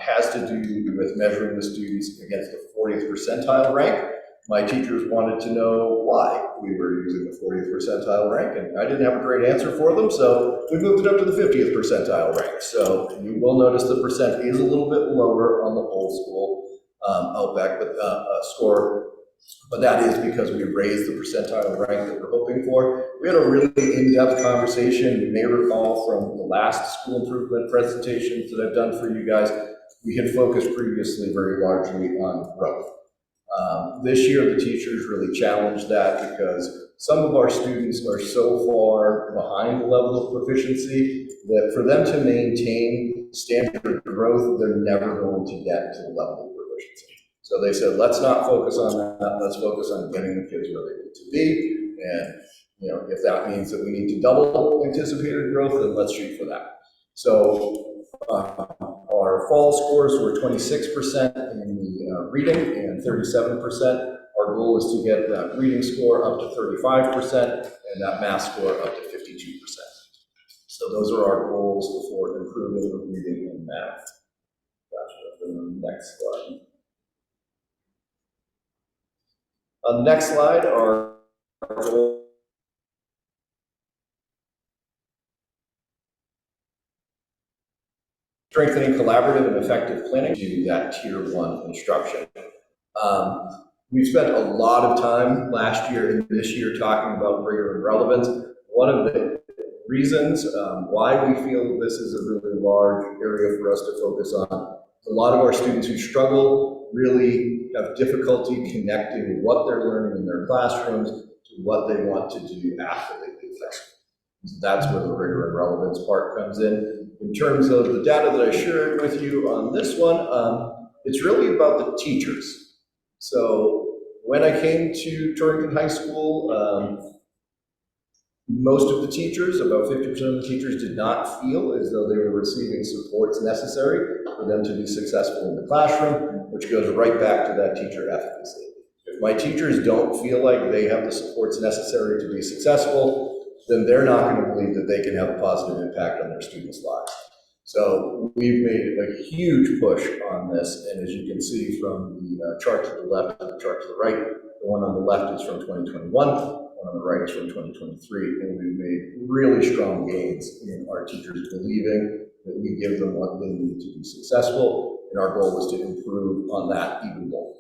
has to do with measuring the students against the 40th percentile rank. My teachers wanted to know why we were using the 40th percentile rank, and I didn't have a great answer for them, so we moved it up to the 50th percentile rank. So you will notice the percent is a little bit lower on the whole school Outback score, but that is because we raised the percentile rank that we're hoping for. We had a really in-depth conversation. You may recall from the last school improvement presentations that I've done for you guys, we had focused previously very largely on growth. This year, the teachers really challenged that because some of our students are so far behind the level of proficiency that for them to maintain standard growth, they're never going to get to the level of proficiency. So they said, let's not focus on that. Let's focus on getting the kids where they need to be. And if that means that we need to double anticipated growth, then let's shoot for that. So our fall scores were 26% in the reading and 37%. Our goal is to get that reading score up to 35% and that math score up to 52%. So those are our goals for improving the reading and math. Gotcha. Next slide. On the next slide, our goal strengthening collaborative and effective planning to that Tier 1 instruction. We've spent a lot of time last year and this year talking about rigor and relevance. One of the reasons why we feel this is a really large area for us to focus on, a lot of our students who struggle really have difficulty connecting what they're learning in their classrooms to what they want to do after they leave high school. That's where the rigor and relevance part comes in. In terms of the data that I shared with you on this one, it's really about the teachers. So when I came to Torrington High School, most of the teachers, about 50% of the teachers, did not feel as though they were receiving supports necessary for them to be successful in the classroom, which goes right back to that teacher efficacy. If my teachers don't feel like they have the supports necessary to be successful, then they're not going to believe that they can have a positive impact on their students' lives. So we've made a huge push on this, and as you can see from the chart to the left and the chart to the right, the one on the left is from 2021, the one on the right is from 2023, and we've made really strong gains in our teachers believing that we give them what they need to be successful, and our goal is to improve on that even more.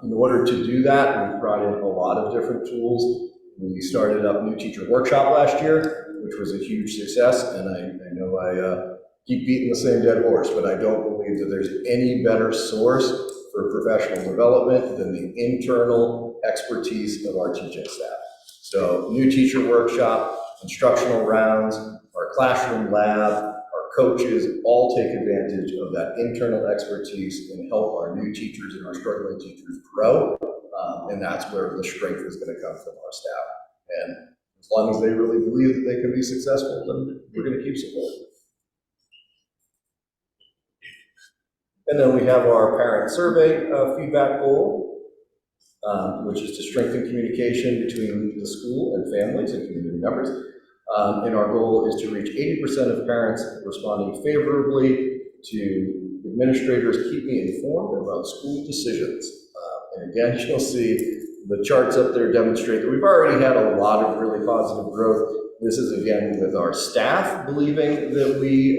In order to do that, we've brought in a lot of different tools. We started up New Teacher Workshop last year, which was a huge success, and I know I keep beating the same dead horse, but I don't believe that there's any better source for professional development than the internal expertise of our teaching staff. So New Teacher Workshop, instructional rounds, our classroom lab, our coaches all take advantage of that internal expertise and help our new teachers and our struggling teachers grow. And that's where the strength is going to come from our staff. And as long as they really believe that they can be successful, then we're going to keep supporting. And then we have our parent survey feedback goal, which is to strengthen communication between the school and families and community members. And our goal is to reach 80% of parents responding favorably to administrators keep me informed about school decisions. And again, you'll see the charts up there demonstrate that we've already had a lot of really positive growth. This is again with our staff believing that we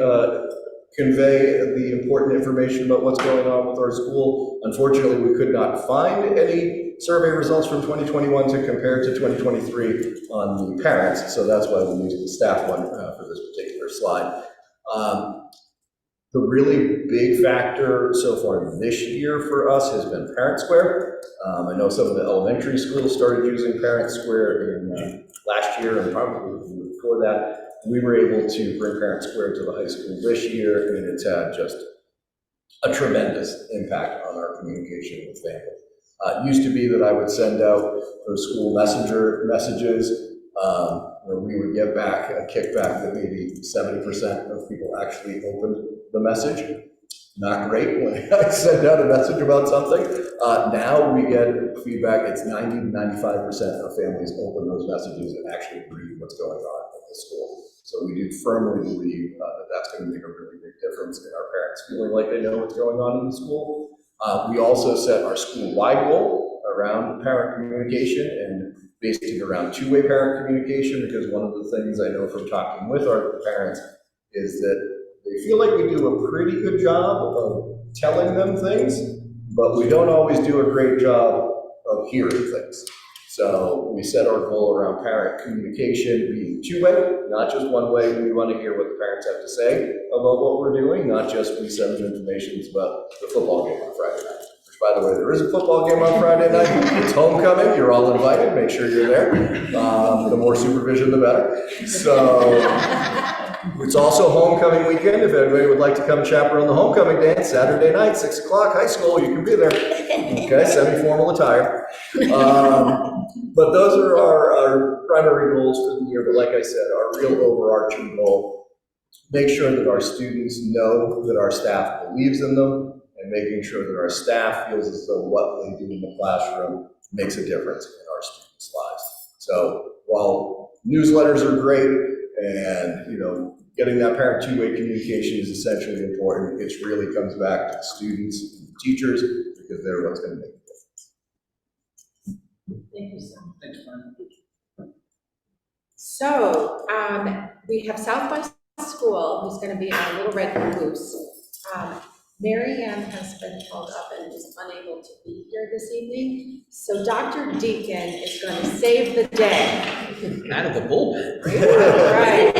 convey the important information about what's going on with our school. Unfortunately, we could not find any survey results from 2021 to compare to 2023 on the parents, so that's why we used the staff one for this particular slide. The really big factor so far this year for us has been Parent Square. I know some of the elementary schools started using Parent Square in last year and probably before that. We were able to bring Parent Square to the high school this year, and it's had just a tremendous impact on our communication with family. It used to be that I would send out those school messenger messages, where we would get back a kickback that maybe 70% of people actually opened the message. Not great when I send out a message about something. Now we get feedback, it's 90 to 95% of families open those messages and actually read what's going on at the school. So we do firmly believe that that's going to make a really big difference in our parents feeling like they know what's going on in the school. We also set our school-wide goal around parent communication and based it around two-way parent communication, because one of the things I know from talking with our parents is that they feel like we do a pretty good job of telling them things, but we don't always do a great job of hearing things. So we set our goal around parent communication being two-way, not just one way. We want to hear what the parents have to say about what we're doing, not just we send them information about the football game on Friday night. Which, by the way, there is a football game on Friday night. It's homecoming. You're all invited. Make sure you're there. The more supervision, the better. So it's also homecoming weekend. If anybody would like to come chaperone the homecoming dance, Saturday night, 6 o'clock, high school, you can be there. Okay, semi-formal attire. But those are our primary goals for the year. But like I said, our real overarching goal, make sure that our students know that our staff believes in them, and making sure that our staff feels as though what they do in the classroom makes a difference in our students' lives. So while newsletters are great, and getting that parent two-way communication is essentially important, it really comes back to the students and the teachers, because they're what's going to make a difference. Thank you so much. Thanks, Brian. So, we have South by School, who's going to be on Little Red Caboose. Mary Ann has been called up and is unable to be here this evening, so Dr. Deacon is going to save the day. Out of the bullpen. Right.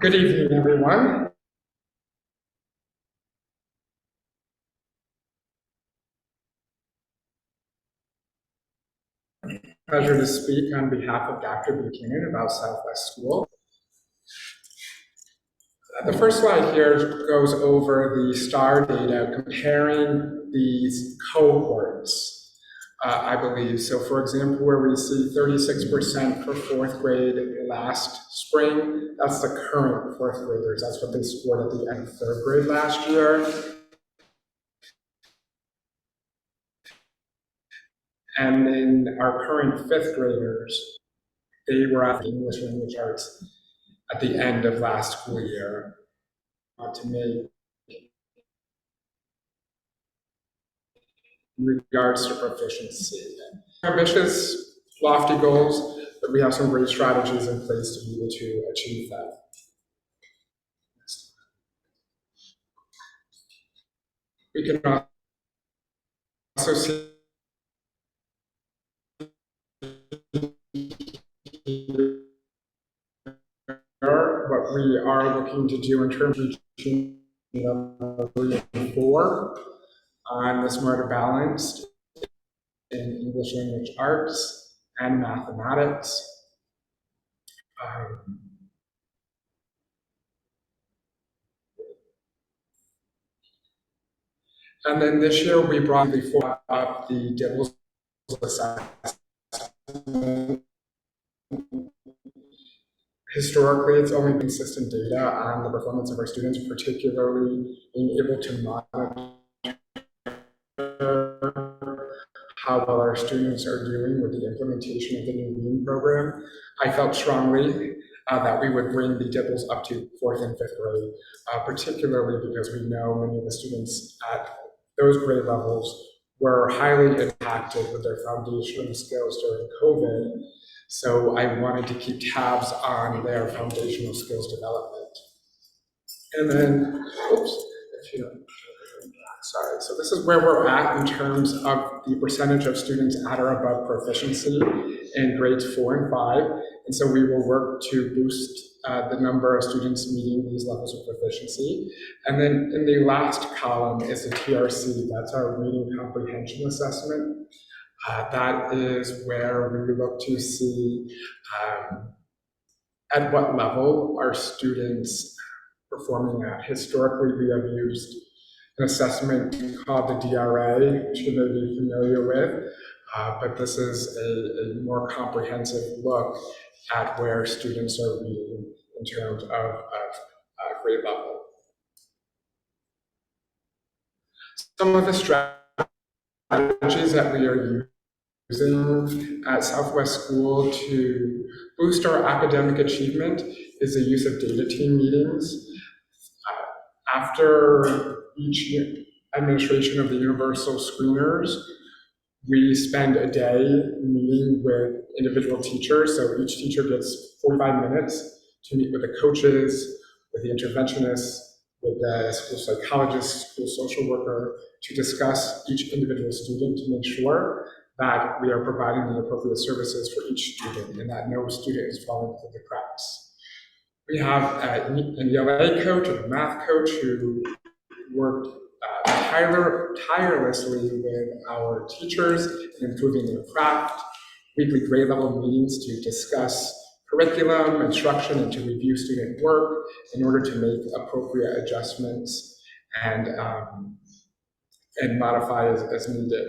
Good evening, everyone. Pleasure to speak on behalf of Dr. Buchanan about Southwest School. The first slide here goes over the STAR data comparing these cohorts, I believe. So for example, where we see 36% for fourth grade last spring, that's the current fourth graders. That's what they scored at the end of third grade last year. And then our current fifth graders, they were at the English language arts at the end of last school year. To make in regards to proficiency. Ambitious, lofty goals, but we have some great strategies in place to be able to achieve that. We can also see what we are looking to do in terms of teaching level 3 and 4 on the Smarter Balanced in English language arts and mathematics. And then this year we brought up the Dibbles assessment. Historically, it's only consistent data on the performance of our students, particularly being able to monitor how well our students are doing with the implementation of the new reading program. I felt strongly that we would bring the Dibbles up to 4th and 5th grade, particularly because we know many of the students at those grade levels were highly impacted with their foundational skills during COVID. So I wanted to keep tabs on their foundational skills development. And then, sorry, so this is where we're at in terms of the percentage of students at or above proficiency in grades 4 and 5. And so we will work to boost the number of students meeting these levels of proficiency. And then in the last column is the TRC, that's our reading comprehension assessment. That is where we look to see at what level are students performing at? Historically, we have used an assessment called the DRA, which you may be familiar with, but this is a more comprehensive look at where students are reading in terms of grade level. Some of the strategies that we are using at Southwest School to boost our academic achievement is the use of data team meetings. After each administration of the universal screeners, we spend a day meeting with individual teachers. So each teacher gets 45 minutes to meet with the coaches, with the interventionists, with the school psychologist, school social worker, to discuss each individual student to make sure that we are providing the appropriate services for each student and that no student is falling through the cracks. We have an ELA coach and a math coach who worked tirelessly with our teachers in improving their craft, weekly grade level meetings to discuss curriculum, instruction, and to review student work in order to make appropriate adjustments and modify as needed.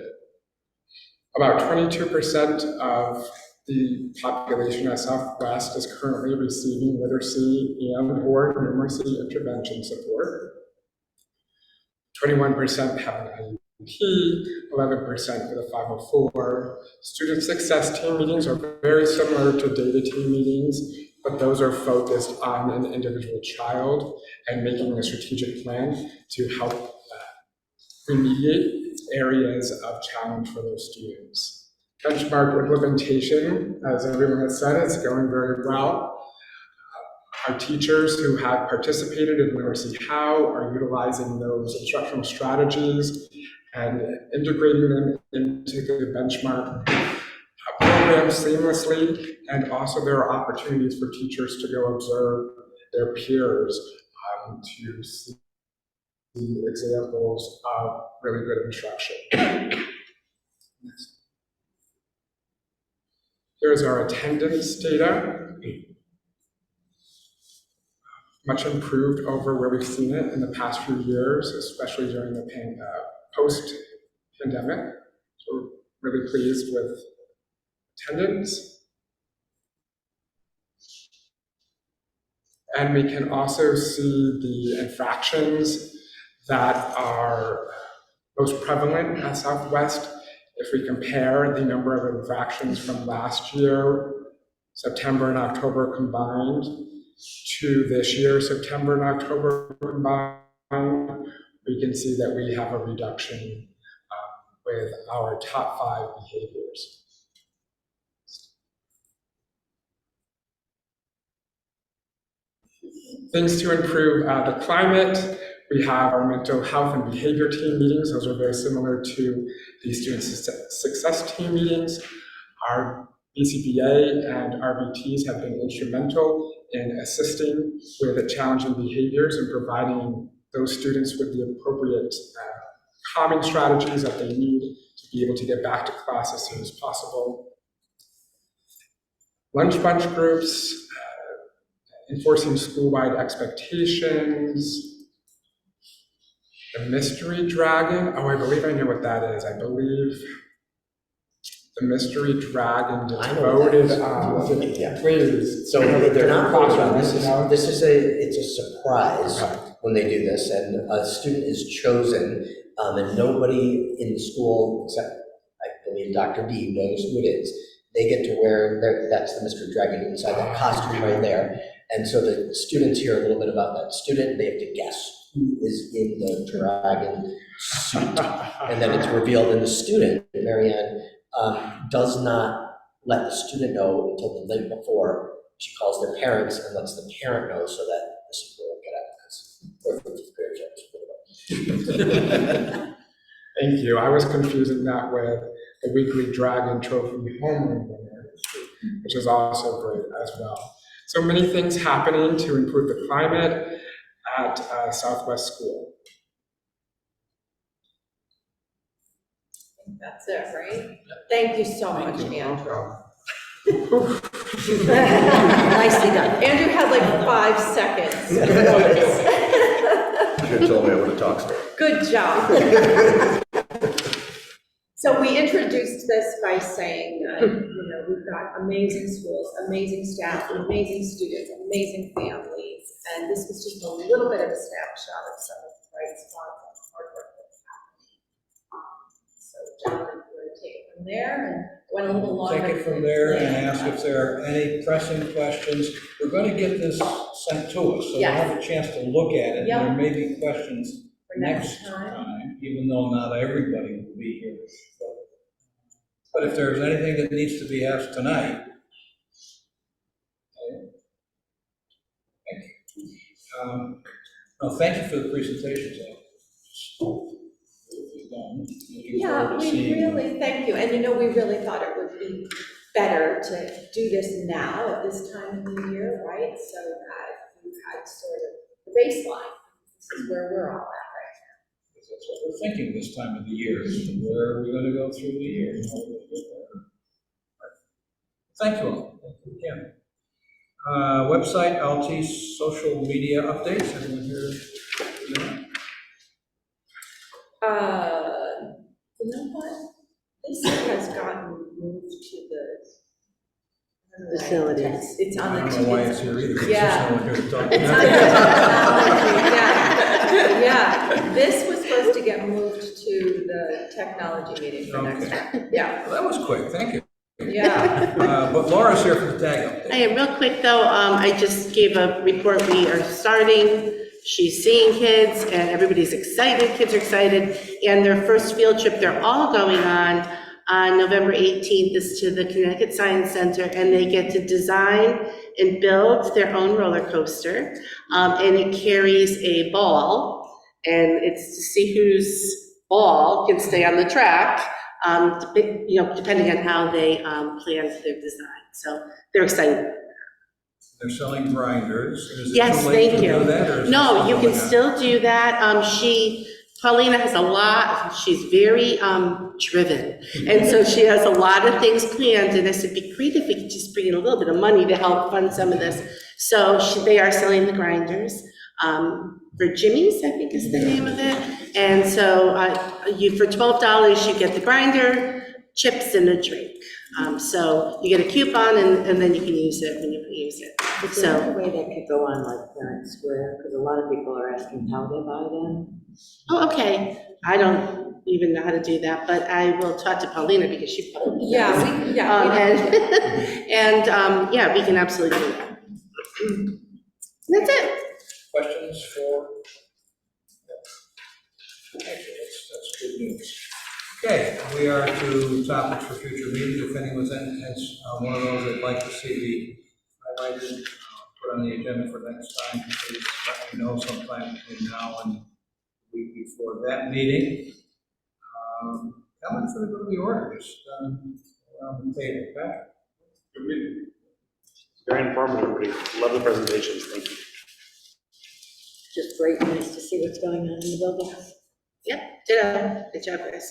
About 22% of the population at Southwest is currently receiving literacy and/or numeracy intervention support. 21% have an IEP, 11% with a 504. Student success team meetings are very similar to data team meetings, but those are focused on an individual child and making a strategic plan to help remediate areas of challenge for those students. Benchmark implementation, as everyone has said, is going very well. Our teachers who have participated in Literacy How are utilizing those instructional strategies and integrating them into the benchmark program seamlessly. And also there are opportunities for teachers to go observe their peers to see examples of really good instruction. Here's our attendance data. Much improved over where we've seen it in the past few years, especially during the post-pandemic. So we're really pleased with attendance. And we can also see the infractions that are most prevalent at Southwest. If we compare the number of infractions from last year, September and October combined, to this year, September and October combined, we can see that we have a reduction with our top 5 behaviors. Things to improve the climate. We have our mental health and behavior team meetings. Those are very similar to the student success team meetings. Our BCBA and RBTs have been instrumental in assisting with challenging behaviors and providing those students with the appropriate calming strategies that they need to be able to get back to class as soon as possible. Lunch bunch groups, enforcing school-wide expectations. The mystery dragon, I believe I know what that is. I believe the mystery dragon devoted please. So they're not classroom. It's a surprise when they do this, and a student is chosen, and nobody in the school except I believe Dr. D knows who it is. They get to wear that's the mystery dragon inside that costume right there, and so the students hear a little bit about that student. They have to guess who is in the dragon suit, and then it's revealed. And the student, Marianne, does not let the student know until the night before. She calls their parents and lets the parent know so that the secret will get out. Because Thank you. I was confusing that with the weekly Dragon Trophy homeroom winner, which is also great as well. So many things happening to improve the climate at Southwest School. That's it, right? Thank you so much, Andrew. Nicely done. Andrew had like 5 seconds. You should have told me I would have talked slower. Good job. So we introduced this by saying, we've got amazing schools, amazing staff, amazing students, amazing families. And this was just a little bit of a snapshot of some of the bright spots and hard work that's happening. So Jonathan, we're going to take it from there and went a little longer. Take it from there and ask if there are any pressing questions. We're going to get this sent to us, so we'll Yes. have a chance to look at it. Yep. There may be questions For next time, even though not everybody will be here. But if there's anything that needs to be asked tonight. Thank you. No, thank you for the presentation, Yeah, we really, thank you. And we really thought it would be better to do this now at this time of the year, right? So that we've had sort of the baseline. This is where we're all at right now. That's what we're thinking this time of the year, is where are we going to go through the year? How are we going to get there? Thank you all. Thank you again. Website, LT, social media updates, everyone here? You know what? This has gotten moved to the Facilities. It's I on the. don't know why it's here either. It's Yeah. just someone here to talk It's on about the technology, yeah. This was supposed to get moved to the technology meeting for next Okay. time. Yeah, Well, that was quick, thank you. yeah. But Laura's here for the tag update. Hey, real quick though, I just gave a report, we are starting, she's seeing kids and everybody's excited, kids are excited. And their first field trip, they're all going on November 18th is to the Connecticut Science Center, and they get to design and build their own roller coaster. And it carries a ball, and it's to see whose ball can stay on the track, depending on how they planned their design. So they're excited. They're selling grinders. Is it Yes, too late thank to you. do that, or is it No, you can still going on? still do that. Paulina has a lot, she's very driven. And so she has a lot of things planned, and I said, be great if we could just bring in a little bit of money to help fund some of this. So they are selling the grinders. For Jimmy's, I think is the name of it. And so for $12, you get the grinder, chips, and a drink. So you get a coupon, and then you can use it when you use it. Is there a way that could go on like Parent Square? Because a lot of people are asking how they buy them. Oh, okay. I don't even know how to do that, but I will talk to Paulina because she probably does. Yeah, Yeah, we can absolutely do that. That's it. Questions for? Thank you, that's good news. Okay, we are to topics for future meetings. If anyone has one of those they'd like to see be highlighted, put on the agenda for next time, please let me know sometime between now and the week before that meeting. Comments for the good of the order, just around the table. Patrick? Good meeting. Very informative, everybody. Love the presentations, thank you. Just great, nice to see what's going on in the building. Yep, ditto. Good job, guys.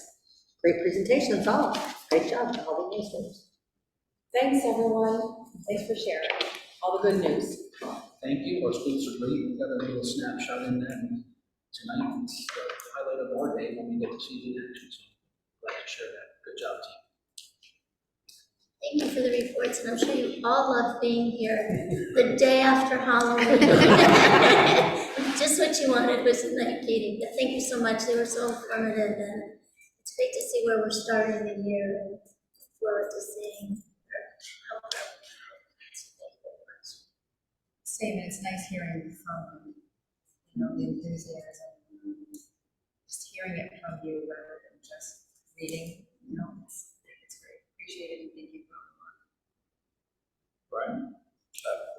Great presentation, that's all. Great job, all the nice things. Thanks, everyone. Thanks for sharing all the good news. Thank you. Our schools are great. We've got a little snapshot in there tonight. It's the highlight of our day when we get to see the action. So glad to share that. Good job, team. Thank you for the reports, and I'm sure you all love being here the day after Halloween. Just what you wanted was a night meeting. But thank you so much. They were so informative, and it's great to see where we're starting the year and look forward to seeing how Same, it's nice hearing from, the enthusiasm, just hearing it from you rather than just reading, it's great, appreciate it, and thank you for Right.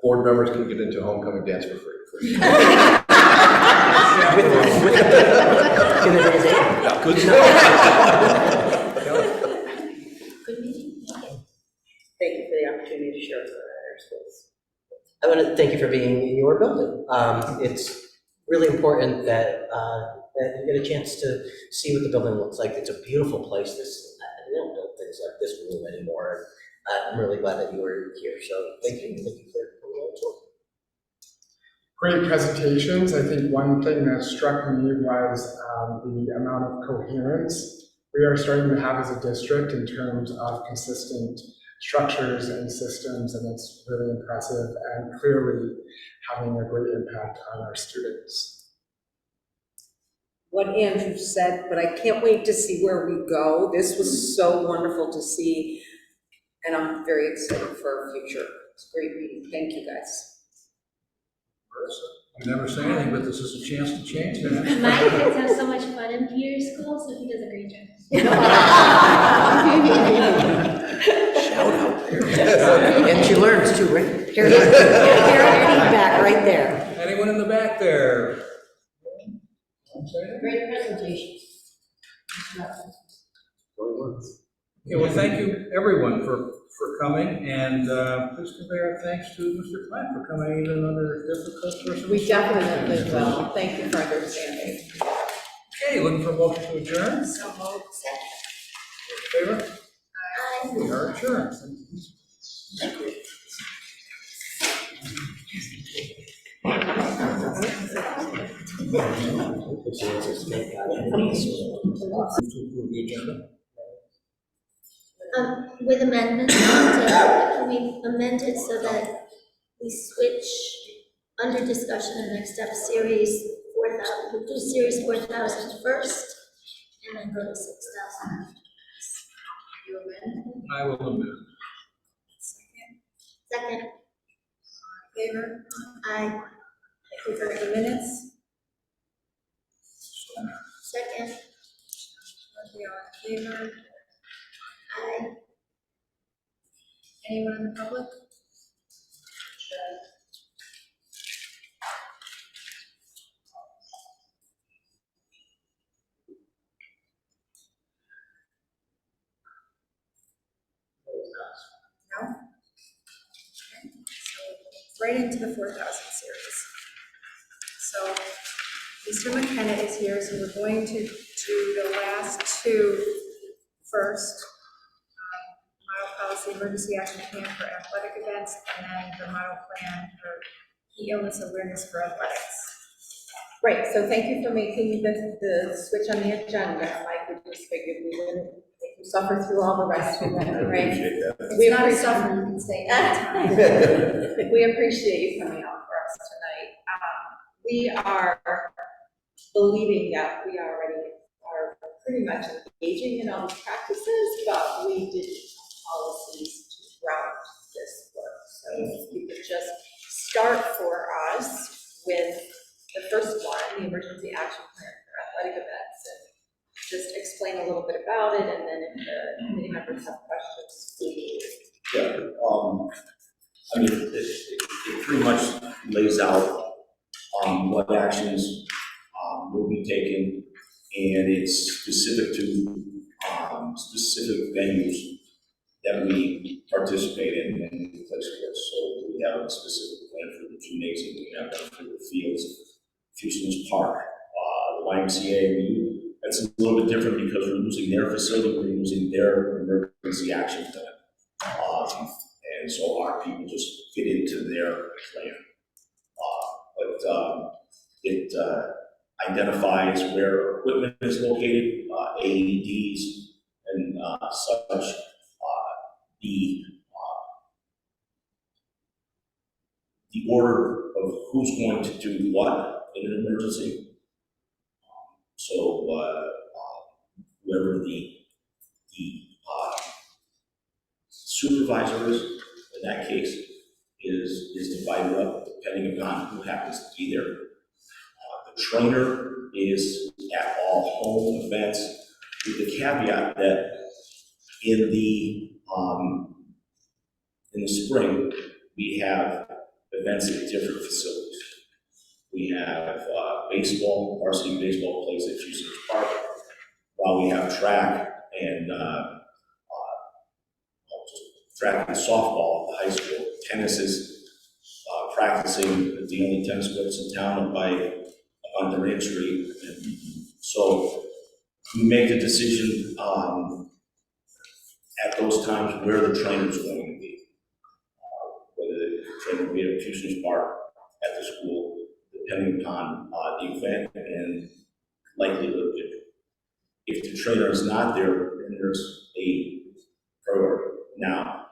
Board members can get into homecoming dance for free. Good good meeting. Thank you for the opportunity to share with our schools. I want to thank you for being in your building. It's really important that you get a chance to see what the building looks like. It's a beautiful place. They don't build things like this room anymore. I'm really glad that you were here, so thank you for the tour. Great presentations. I think one thing that struck me was the amount of coherence we are starting to have as a district in terms of consistent structures and systems, and it's really impressive and clearly having a great impact on our students. What Andrew said, but I can't wait to see where we go. This was so wonderful to see, and I'm very excited for our future. It's a great meeting. Thank you, guys. I never say anything, but this is a chance to change that. My kids have so much fun in Peter's school, so he does a great job. Shout out. And she learns too, right? Here, back right there. Anyone in the back there? Great presentation. Okay, well, thank you, everyone, for coming, and please convey our thanks to Mr. Klein for coming even under difficult circumstances. We definitely will. Thank you for understanding. Okay, looking for a motion to adjourn? So moved. All in favor? Aye. We are adjourned. With amendments, can we amend it so that we switch under discussion and next step series 4,000, we'll do series 4,000 first, and then go to 6,000. You amend? I will amend. Second, Favor? aye. Thank you for the minutes. Second, Okay, all in favor? aye. Anyone in the public? No? Okay, so right into the 4,000 series. So Mr. McKenna is here, so we're going to do the last two first. Model policy emergency action plan for athletic events, and then the model plan for illness awareness for athletics. Right, so thank you for making the switch on the agenda. Like we just figured we wouldn't make you suffer through all the rest of it, right? Appreciate that. We It's not a appreciate- suffering, you can stay anytime. We appreciate you coming out for us tonight. We are believing that we already are pretty much engaging in all these practices, but we didn't have policies to route this work. So if you could just start for us with the first one, the emergency action plan for athletic events, and just explain a little bit about it, and then if the committee members have questions, please. Yeah, I mean, it pretty much lays out, what actions, will be taken, and it's specific to, specific venues that we participate in and play sports. So we have a specific plan for the gymnasium, we have one for the fields, Houston's Park, the YMCA, that's a little bit different because we're using their facility, we're using their emergency action plan. And so our people just fit into their plan. But it identifies where equipment is located, AEDs and such. The order of who's going to do what in an emergency. So whoever the supervisor is, in that case, is divided up depending upon who happens to be there. The trainer is at all home events, with the caveat that in the spring, we have events at different facilities. We have baseball, varsity baseball plays at Houston Park, while we have track and softball at the high school. Tennis is practicing at the only tennis courts in town on Durant Street. And so we make the decision at at those times where the trainer's going to be. Whether the trainer will be at Fusions Park, at the school, depending upon the event and likelihood. If the trainer is not there, then there's a priority. Now,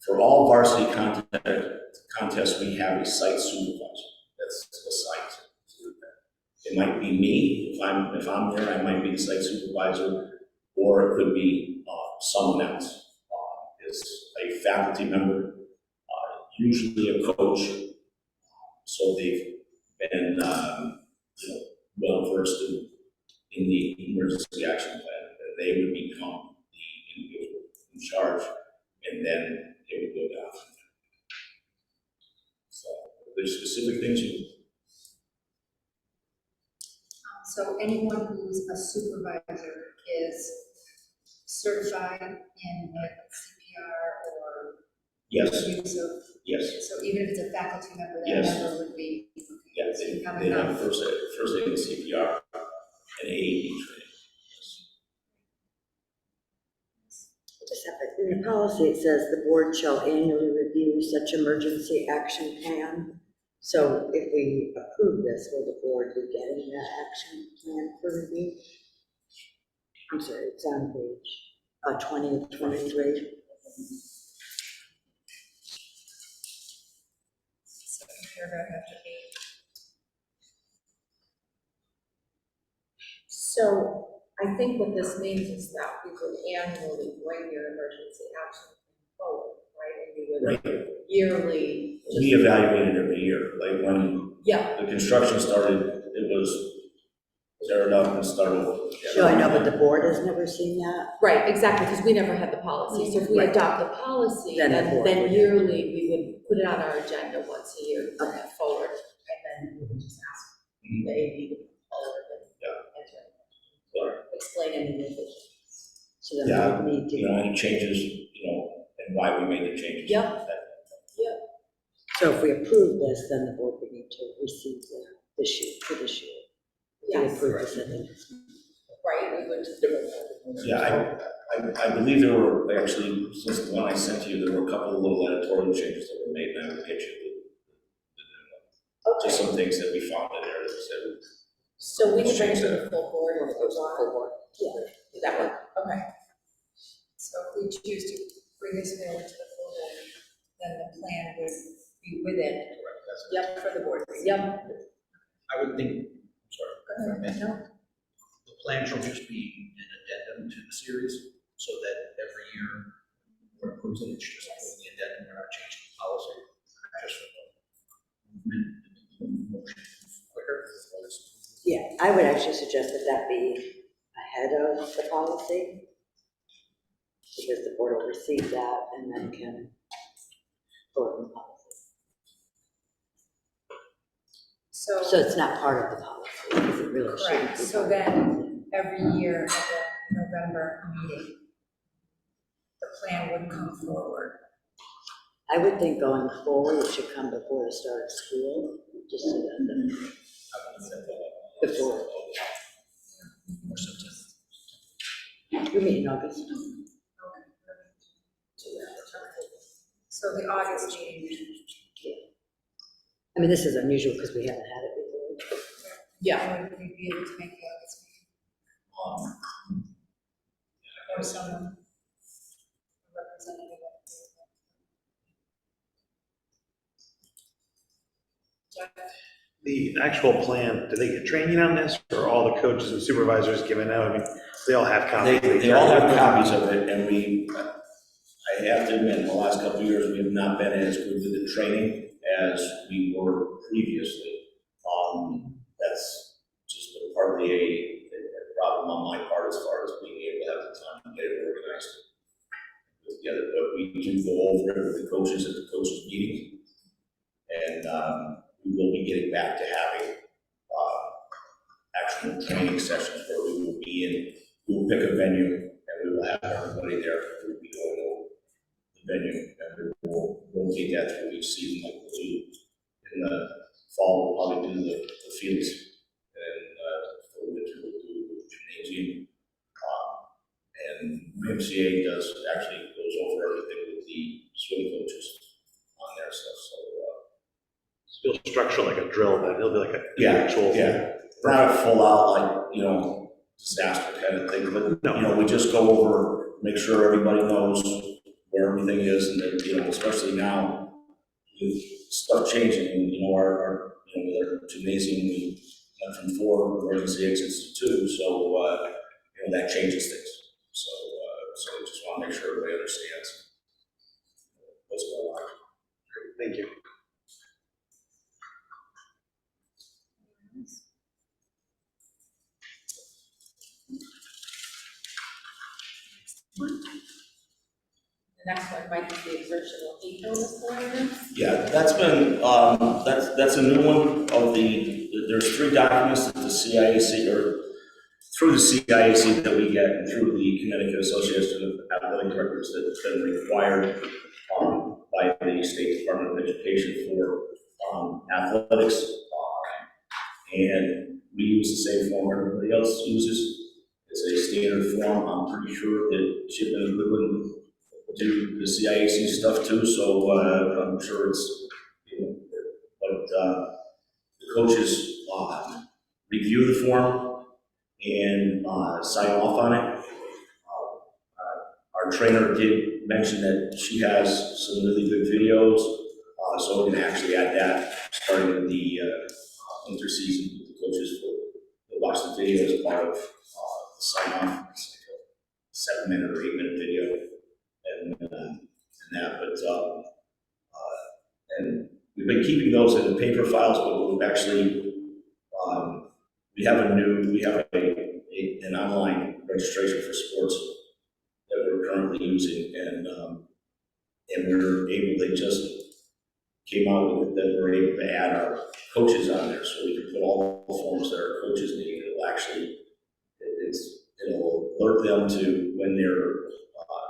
for all varsity contests, we have a site supervisor that's assigned to do that. It might be me, if I'm there, I might be the site supervisor, or it could be someone else. It's a faculty member, usually a coach, so they've been well versed in the emergency action plan. They would become the individual in charge, and then it would go down. So there's specific things you. So anyone who's a supervisor is certified in like CPR or Yes. use of, Yes. so even if it's a faculty member, that Yes. member would be. Yeah, they have first aid and CPR and AED training. Just have it, in the policy, it says the board shall annually review such emergency action plan. So if we approve this, will the board be getting that action plan for review? I'm sorry, it's on page 20 of 23. Second paragraph after 8. So I think what this means is that we would annually bring your emergency action plan forward, right? And you would yearly. We evaluate it every year, like when Yeah. the construction started, it was tear it up and start over. So I know, but the board has never seen that. Right, exactly, because we never had the policy. So if we Right. adopt the policy, Then the board then would. yearly, we would put it on our agenda once a year to bring it forward. And then we would just ask the AD to come forward and enter, or explain any revisions. So then Yeah, we need to. any changes, and why we made the changes. Yep. So if we approve this, then the board would need to receive this year, for this year. Yes. To approve this, I think. Right, we would just do it. Yeah, I believe there were actually, since the one I sent to you, there were a couple of little editorial changes that were made, and I would get you just some things that we found in there that said. So we can bring it to the full board or it goes on? Full board. Yeah, does that work? Okay. So if we choose to bring this forward to the full board, then the plan would be with it. Yep, for the board. Yep. I would think, sorry, if I may. No. The plan shall just be an addendum to the series, so that every year we're approves it, it's just the addendum, we're not changing the policy. Just for the movement, motion quicker. Yeah, I would actually suggest that be ahead of the policy, because the board will receive that and then can vote on the policy. So it's not part of the policy, because it really shouldn't Correct, be. so then every year at the November meeting, the plan would come forward. I would think going forward, it should come before the start of school, just so that before. We meet in August. So the August meeting, I mean, this is unusual because we haven't had it before. Yeah. would we be able to make the August meeting? Or someone, a representative of the. The actual plan, do they get training on this, or all the coaches and supervisors given out? I mean, they all have copies. They all have copies of it, and I have to admit, in the last couple of years, we have not been as good with the training as we were previously. That's just been partly a problem on my part as far as being able to have the time to get it organized together. But we do go over it with the coaches at the coaches meeting, and we will be getting back to having actual training sessions where we will be in. We will pick a venue, and we will have everybody there. We will be going over the venue, and we will rotate that through each season, like we'll do in the fall. We'll probably do the fields, and for the winter we'll do the gymnasium. And YMCA does actually goes over everything with the swim coaches on there, so, You'll structure like a drill, then it'll be like a yeah, actual. yeah. Not a full out, like, disaster kind of thing, but, we just go over, make sure everybody knows where everything is, and then, especially now, with stuff changing, and, our with our gymnasium, we went from 4 emergency exits to 2, so, that changes things. So we just want to make sure everybody understands what's going on. Thank you. The next one might be the exertional heat bonus program. Yeah, that's been, that's a new one of there's 3 documents that the CIAC, or through the CIAC that we get, and through the Connecticut Association of Athletic Directors that have been required by the State Department of Education for athletics. And we use the same form everybody else uses. It's a standard form. I'm pretty sure that Chip and Goodwin do the CIAC stuff too, so I'm sure it's, but the coaches review the form and sign off on it. Our trainer did mention that she has some really good videos, so we're going to actually add that starting with the interseason with the coaches to watch the video as part of the sign off. It's like a 7-minute or 8-minute video. And that, but and we've been keeping those in paper files, but we've actually we have an online registration for sports that we're currently using, and we're able, they just came out with it, that we're able to add our coaches on there, so we can put all the forms that our coaches need. It'll alert them to when their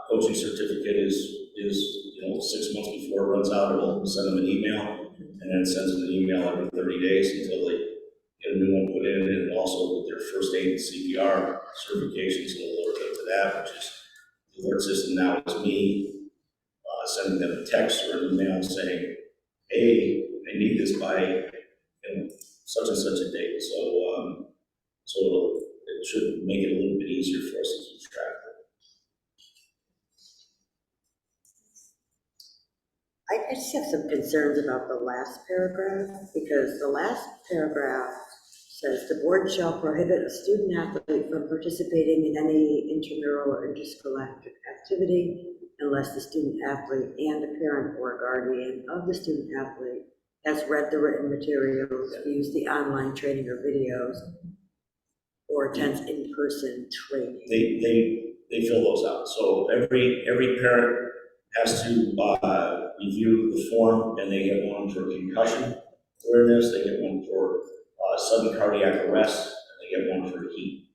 coaching certificate is 6 months before it runs out. It'll send them an email, and then it sends them an email every 30 days until they get a new one put in, and also with their first aid and CPR certifications, it'll alert them to that, which is the alert system now is me sending them a text or an email saying, hey, I need this by such and such a date. So it should make it a little bit easier for us to keep track of it. I just have some concerns about the last paragraph, because the last paragraph says the board shall prohibit a student athlete from participating in any intramural or interscholastic activity unless the student athlete and a parent or guardian of the student athlete has read the written materials, used the online training or videos, or attends in-person training. They fill those out. So every parent has to review the form, and they get one for concussion awareness, they get one for sudden cardiac arrest, and they get one for heat.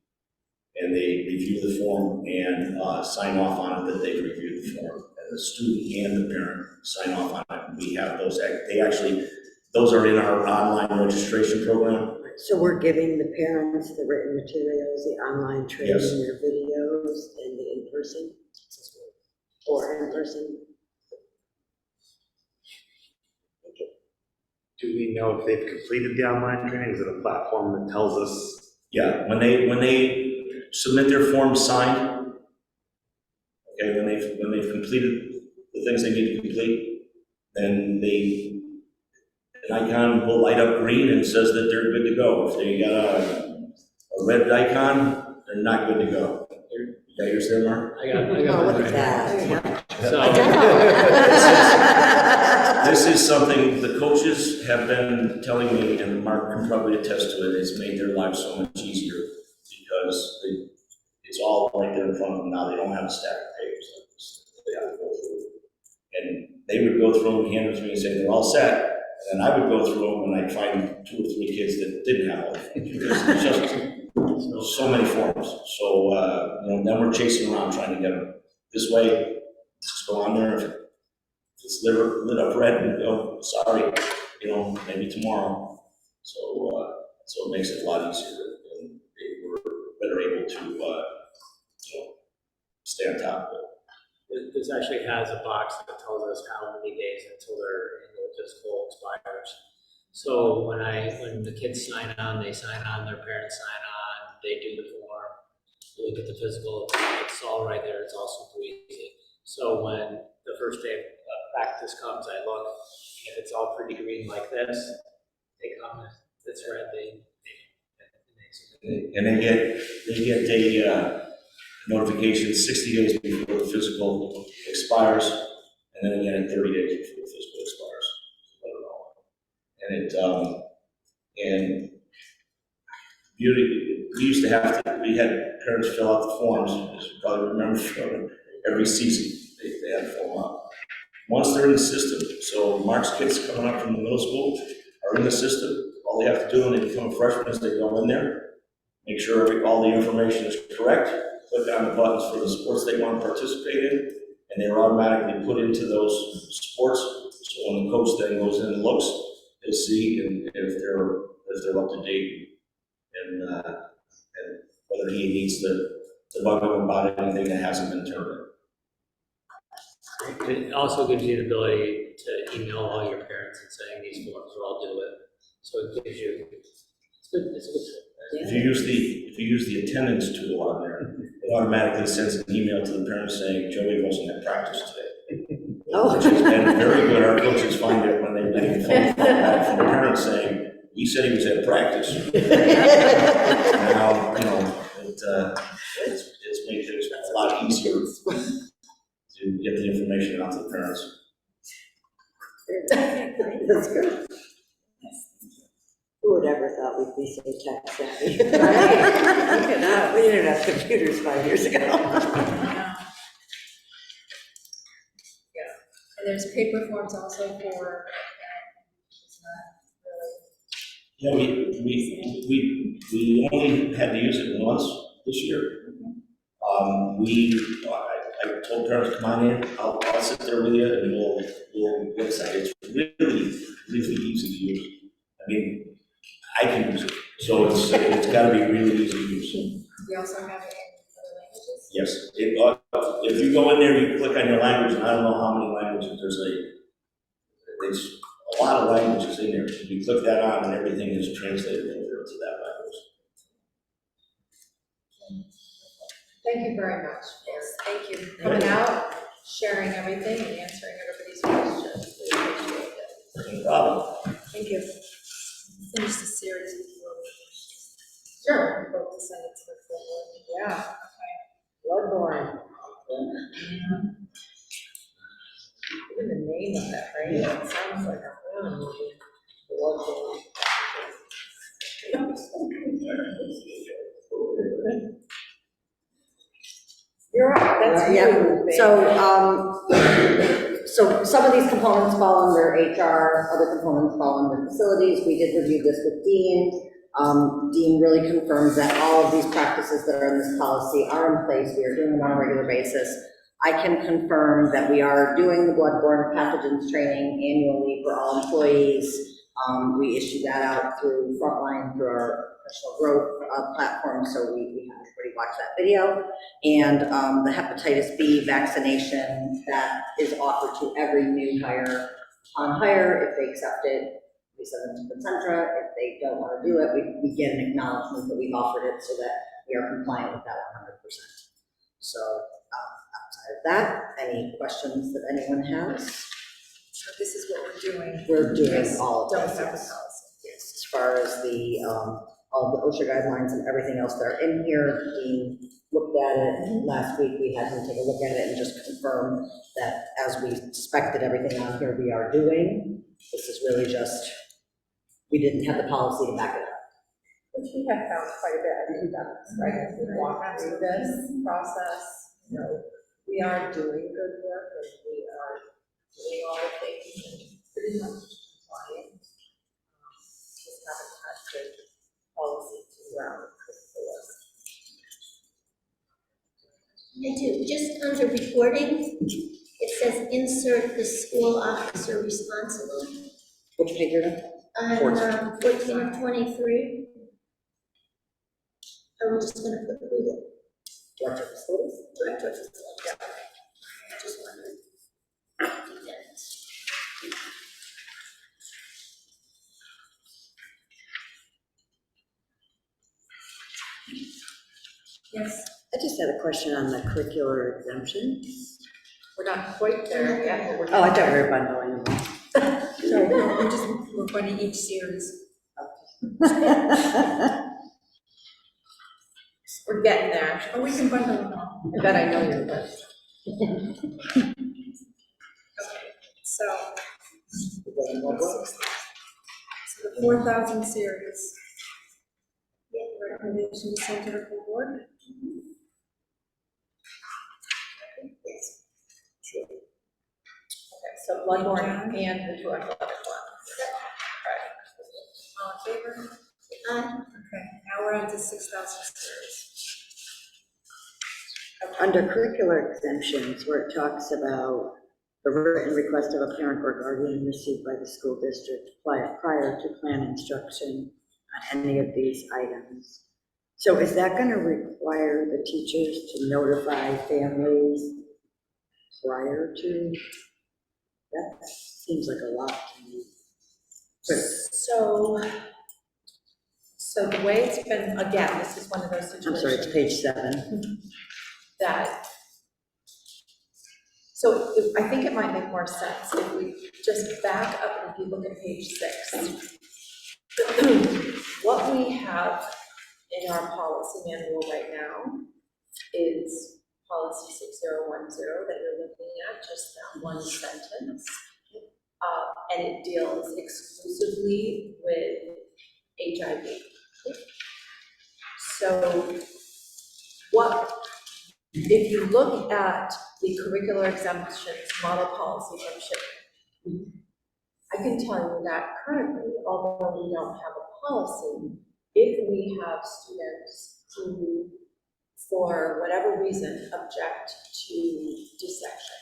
And they review the form and sign off on it that they reviewed the form. And the student and the parent sign off on it. And we have those, those are in our online registration program. So we're giving the parents the written materials, the online training, Yes. their videos, and the in-person, or in-person. Do we know if they've completed the online training? Is it a platform that tells us? Yeah, when they submit their form signed, okay, when they've completed the things they need to complete, then an icon will light up green and says that they're good to go. If they got a red icon, they're not good to go. You got yours there, Mark? I got Oh, look at that. So, this is something the coaches have been telling me, and Mark can probably attest to it, it's made their lives so much easier because it's all right there in front of them now. They don't have a stack of papers that they have to go through. And they would go through and hand them to me and say, they're all set. And I would go through them and I'd find 2 or 3 kids that didn't have all the forms. It's just so many forms. So, then we're chasing around trying to get them this way. Just go on there. If it's lit up red, and go, sorry, maybe tomorrow. So it makes it a lot easier. And we're better able to, stay on top of it. this actually has a box that tells us how many days until their annual physical expires. So when the kids sign on, they sign on, their parents sign on, they do the form, you look at the physical, it's all right there, it's all super easy. So when the first day of practice comes, I look, if it's all pretty green like this, they come, if it's red, they And they get a notification 60 days before the physical expires, and then again 30 days before the physical expires. And we used to have to, we had parents fill out the forms, as you probably remember, every season, they had to fill them out. Once they're in the system, so Mark's kids coming up from the middle school are in the system, all they have to do when they become a freshman is they go in there, make sure all the information is correct, click on the buttons for the sports they want to participate in, and they're automatically put into those sports. So when the coach then goes in and looks, they see if they're up to date and whether he needs to bug them about anything that hasn't been turned in. It also gives you the ability to email all your parents and saying these forms are all due it. So it gives you, it's good. If you use the attendance tool on there, it automatically sends an email to the parents saying Joey wasn't at practice today. Oh. Which has been very good. Our coaches find it when they get a phone back from the parents saying, he said he was at practice. Now, it's made things a lot easier to get the information out to the parents. That's good. Who would ever thought we'd be so tech savvy? Right? Look at that, we didn't have computers 5 years ago. And there's paper forms also for, it's not really. Yeah, we only had to use it once this year. I told parents, come on in, I'll sit there with you and we'll website. It's really, really easy to use. I mean, I can use it, so it's got to be really easy to use. We also have it in other languages? Yes, if you go in there, you click on your language, and I don't know how many languages, there's a lot of languages in there. You click that on and everything is translated over to that language. Thank you very much. Yes, thank you. Coming out, sharing everything, and answering everybody's questions. We appreciate it. No problem. Thank you. Finish the series with you. Sure. Vote to send it to the full board. Yeah, okay. Bloodborne. Even the name of that, right? Yeah. It sounds like a horror movie. Bloodborne. You're right, that's Yeah, you. so some of these components fall under HR, other components fall under facilities. We did review this with Dean. Dean really confirms that all of these practices that are in this policy are in place. We are doing them on a regular basis. I can confirm that we are doing the bloodborne pathogens training annually for all employees. We issue that out through Frontline, through our professional growth platform, so we have everybody watch that video. And the hepatitis B vaccination that is offered to every new hire on hire, if they accept it, we send them to the Concentra. If they don't want to do it, we get an acknowledgement that we've offered it so that we are compliant with that 100%. So outside of that, any questions that anyone has? So this is what we're doing. We're doing Yes, all of don't this. have a Yes. policy. Yes, as far as the, all the OSHA guidelines and everything else that are in here, Dean looked at it. Last week, we had him take a look at it and just confirm that as we suspected everything on here we are doing, this is really just, we didn't have the policy to back it up. Which we have found quite a bit, we've done this, right, as we walk through this process, we are doing good work, and we are doing all the things, and pretty much compliant. Just haven't had good policy to ground this for us. I do, just under reporting, it says insert the school officer responsible. Which page are you on? On 14 of 23. I'm just gonna put who the Director of facilities? director of facilities. question on the curricular exemptions. We're not quite there yet, but we're. Oh, I thought we were bundling them. Sorry, no, we're going to each series. We're getting there. Or we can bundle them all. I bet I know you will. So the 4,000 series. Recommendation to send to the full board. Okay, so bloodborne and the two athletic ones. All in favor? Aye. Okay, now we're on to 6,000 series. Under curricular exemptions, where it talks about the written request of a parent or guardian received by the school district prior to plan instruction on any of these items. So is that going to require the teachers to notify families prior to? That seems like a lot to me. So the way it's been, again, this is one of those situations. I'm sorry, it's page 7. That, I think it might make more sense if we just back up and if you look at page 6. What we have in our policy manual right now is policy 6010 that you're looking at, just that one sentence. And it deals exclusively with HIV. So if you look at the curricular exemptions model policy from SHIP, I can tell you that currently, although we don't have a policy, if we have students who, for whatever reason, object to dissection,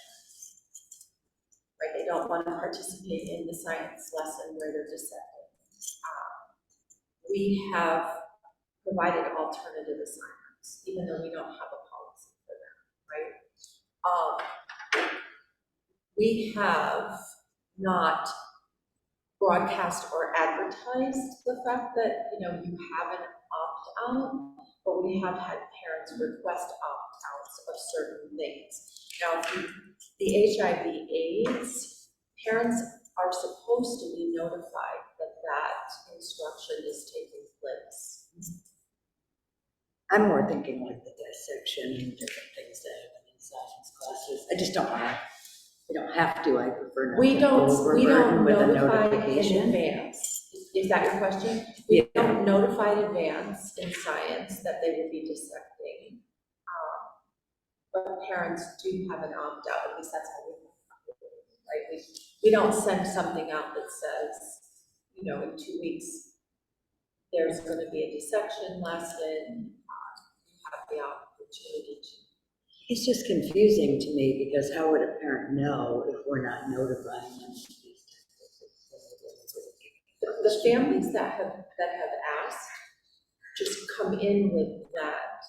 right, they don't want to participate in the science lesson where they're dissecting, we have provided alternative assignments, even though we don't have a policy for them, right? We have not broadcast or advertised the fact that, you have an opt-out, but we have had parents request opt-outs of certain things. Now, the HIV/AIDS, parents are supposed to be notified that instruction is taking place. I'm more thinking like the dissection and different things that happen in science classes. I just don't want to. We don't have to. I prefer not We to don't overburden with a notify in notification. advance. Is that your question? We don't notify in advance in science that they will be dissecting. But parents do have an opt-out, at least that's how we do it, right? We don't send something out that says, in 2 weeks, there's going to be a dissection lesson. You have the opportunity to. It's just confusing to me because how would a parent know if we're not notifying them? The families that have asked just come in with that,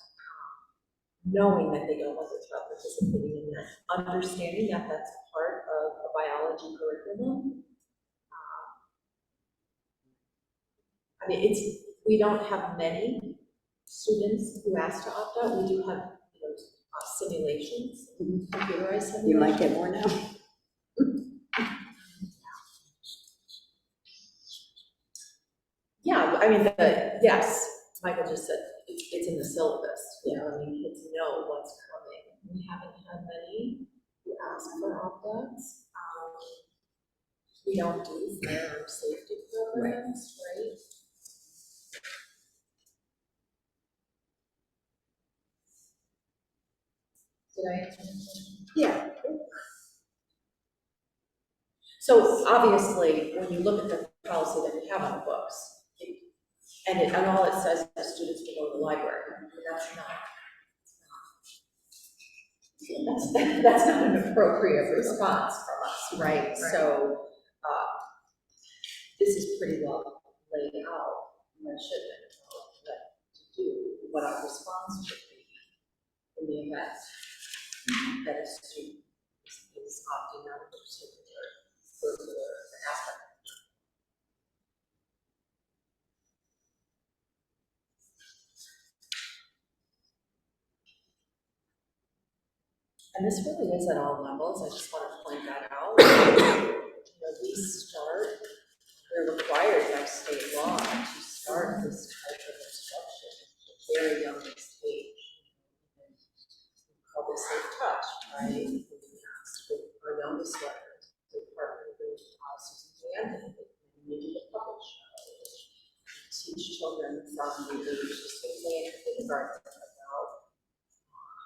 knowing that they don't want their child participating in that, understanding that that's part of a biology curriculum. We don't have many students who ask to opt out. We do have, simulations, computerized simulations. You might get more now. Yeah, yes, Michael just said it's in the syllabus. Kids know what's coming. We haven't had many who ask for opt-outs. We don't do firearm safety programs, right? Did I answer your question? Yeah. So obviously, when you look at the policy that we have on the books, and all it says is that students can go to the library, that's not an appropriate response from us, right? So this is pretty well laid out, and I should have told to do what our response would be in the event that a student is opting out of a particular aspect. And this really is at all levels, I just want to point that out. We start, we're required by state law to start this type of instruction at a very young age. We call this safe touch, right? We asked with our youngest learners to partner with Susan Landon, and we do the public show, teach children from the age of 6 and kindergarten about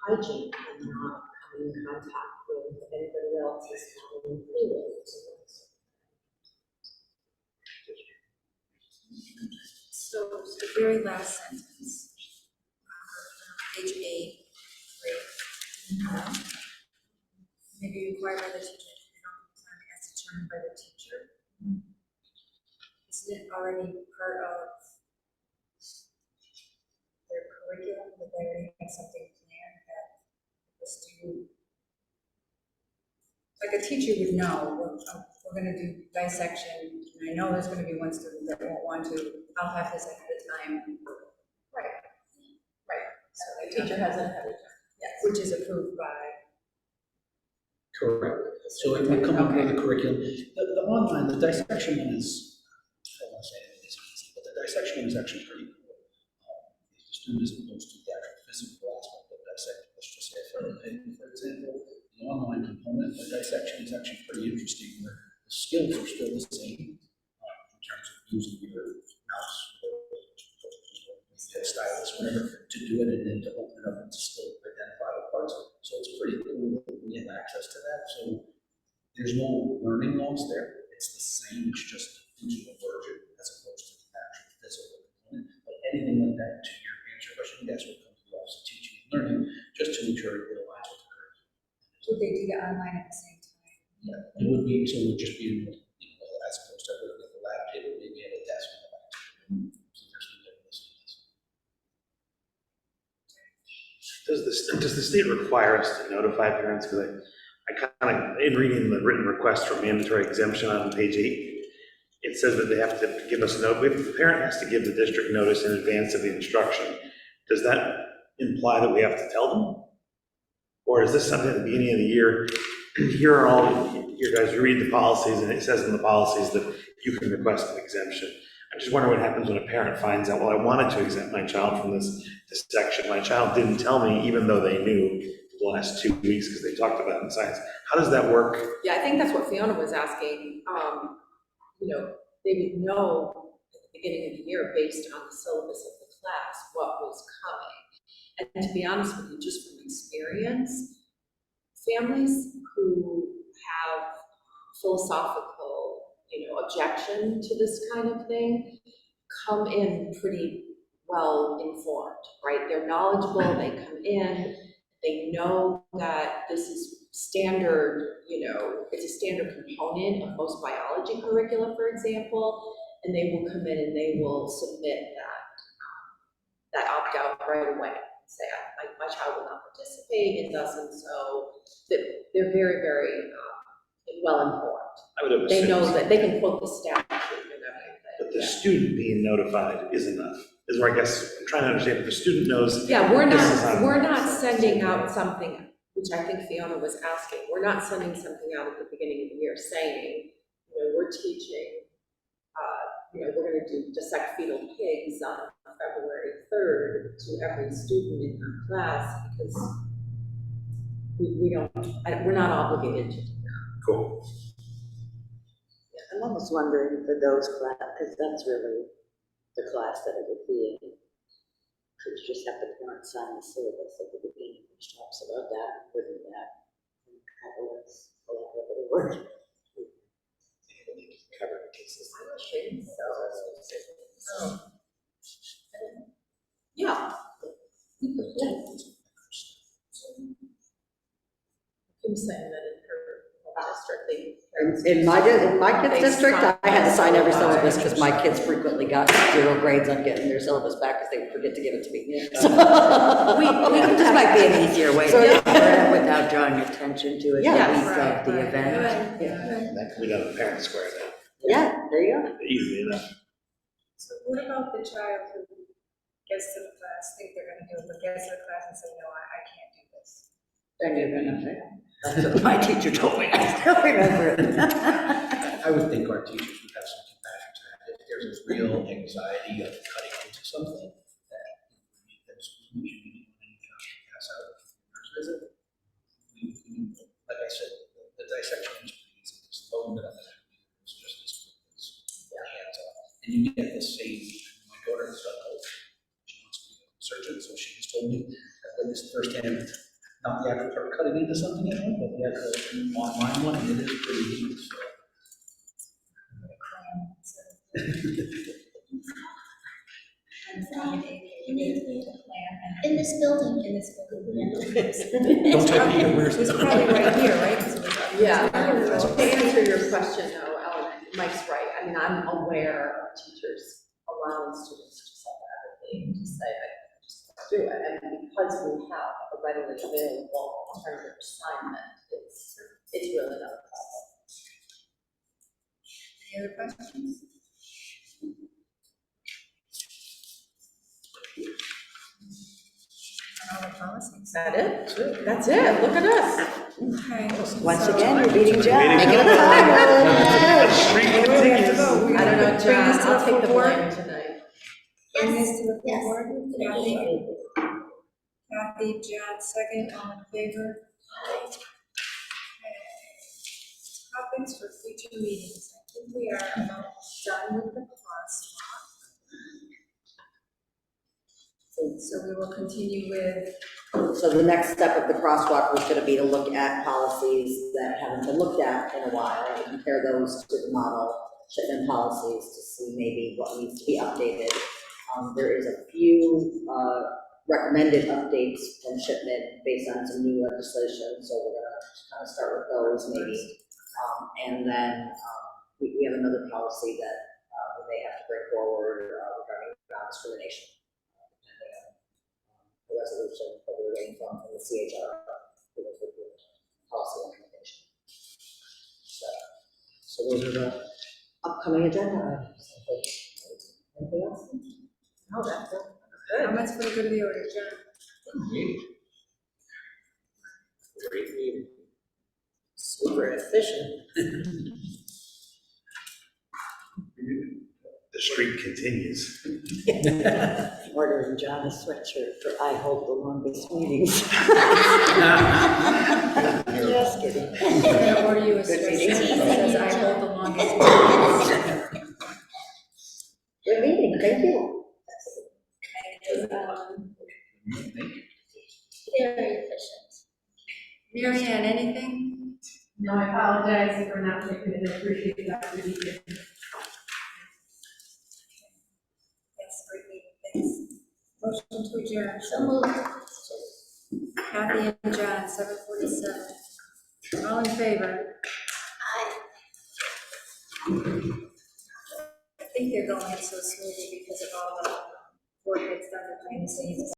hygiene and not coming in contact with anybody else's fluids. So the very last sentence, page 8, maybe required by the teacher to be on time as determined by the teacher. Isn't it already part of their curriculum, that they already have something planned that the student, like a teacher would know, we're gonna do dissection, and I know there's gonna be one student that won't want to, I'll have this ahead of time. Right. So the teacher has it ahead of time. Yes, which is approved by. Correct. So it would come up with the curriculum. The online, the dissection one is, I don't want to say it is easy, but the dissection one is actually pretty cool. The student is opposed to the actual physical aspect of dissection. Let's just say, for example, the online component of dissection is actually pretty interesting, where the skills are still the same in terms of using your mouse or stylus, whatever, to do it, and then to open it up and to still identify the parts. So it's pretty cool that we have access to that. So there's no learning loss there. It's the same, it's just a digital version as opposed to the actual physical component. But anything like that, to your answer question, yes, will come to the Office of Teaching and Learning, just to ensure it aligns with the curriculum. Would they do the online at the same time? Yeah, it would be, so it would just be, as opposed to looking at the lab table, maybe at a desk on the lab table. So there's no difference in this. Does the state require us to notify parents? Because I kind of, in reading the written request for mandatory exemption on page 8, it says that they have to give us the parent has to give the district notice in advance of the instruction. Does that imply that we have to tell them? Or is this something at the beginning of the year, here are all, you guys read the policies and it says in the policies that you can request an exemption. I just wonder what happens when a parent finds out, well, I wanted to exempt my child from this section. My child didn't tell me, even though they knew the last 2 weeks because they talked about it in science. How does that work? Yeah, I think that's what Fiona was asking. They would know at the beginning of the year, based on the syllabus of the class, what was coming. And to be honest with you, just from experience, families who have philosophical, objection to this kind of thing come in pretty well informed, right? They're knowledgeable, they come in, they know that this is standard, it's a standard component of most biology curricula, for example, and they will come in and they will submit that opt-out right away. Say, my child will not participate, it doesn't, so they're very, very well informed. I would have They assumed know that they can quote the statute and everything. but the student being notified is enough. Is where I guess I'm trying to understand if the student knows. Yeah, we're this is on- not sending out something, which I think Fiona was asking. We're not sending something out at the beginning of the year saying, we're teaching, we're gonna dissect fetal pigs on February 3rd to every student in our class, because we're not obligated to do that. Cool. I'm almost wondering for those class, because that's really the class that it would be in. Could you just have the parent sign the syllabus at the beginning, which talks about that, wouldn't that cover us, collaborative work? Cover the cases. Yeah. Kim saying that in her district, In my kid's district, I had to sign every syllabus because my kids frequently got 0 grades on getting their syllabus back because they would forget to give it to me. So, this might be an easier way to do it without drawing attention to it the week of the event. That can be done in parent square then. Yeah, there you go. Easy enough. So what about the child who gets to the class, think they're gonna do it, but gets to the class and say, no, I can't do this? Then you're gonna fail. That's what my teacher told me, I still remember it. I would think our teachers would have some compassion to that. If there's a real anxiety of cutting into something, that schools usually pass out a first visit. Like I said, the dissection is pretty easy. Just load it up. It's just as quick as hands on. And you get the same. My daughter is she wants to be a surgeon, so she just told me that when this firsthand, not the actual part cutting into something at all, but the actual online one, and it is pretty neat. So. In this building. Don't tell me where's It's probably right here, right? Yeah, to answer your question though, Ellen, Mike's right. I mean, I'm aware of teachers allowing students to self-advocate, to say, I just do it. And because we have a readily available alternative assignment, it's really not a problem. Any other questions? All the policies. Is that it? That's it. Look at us. Okay. Once So- again, you're beating John. Meeting Make it a time, Ellen. Street We have to continues. vote. We I don't know, gotta bring John, this to I'll the take the full board. blame tonight. Bring this to the full Yes. board. Kathy, John, second, all in favor? Okay. Topics for future meetings. I think we are about done with the crosswalk. So we will continue with, So the next step of the crosswalk was gonna be to look at policies that haven't been looked at in a while, and compare those to the model shipment policies to see maybe what needs to be updated. There is a few, recommended updates from shipment based on some new legislation, so we're gonna kind of start with those maybe. And then, we have another policy that, we may have to bring forward, regarding non-discrimination. Depending on, the resolution that we're waiting from the CHR, for the policy recommendation. So those are the upcoming agenda items, I think. Anything else? Oh, that's it. how much for the good of the order, John? Great meeting. Super efficient. The streak continues. Ordering John a sweatshirt for I hold the longest meetings. Just kidding. I'm gonna order you a Good sweatshirt meeting. that says I hold the longest. Good meeting, thank you. Very efficient. Mary Ann, anything? No, I apologize for not taking it, I appreciate that. Thanks, great meeting, thanks. Motion to adjourn. So moved. Kathy and John, 7:47. All in favor? Aye. I think they're going in so smoothly because of all the work that's done behind the scenes.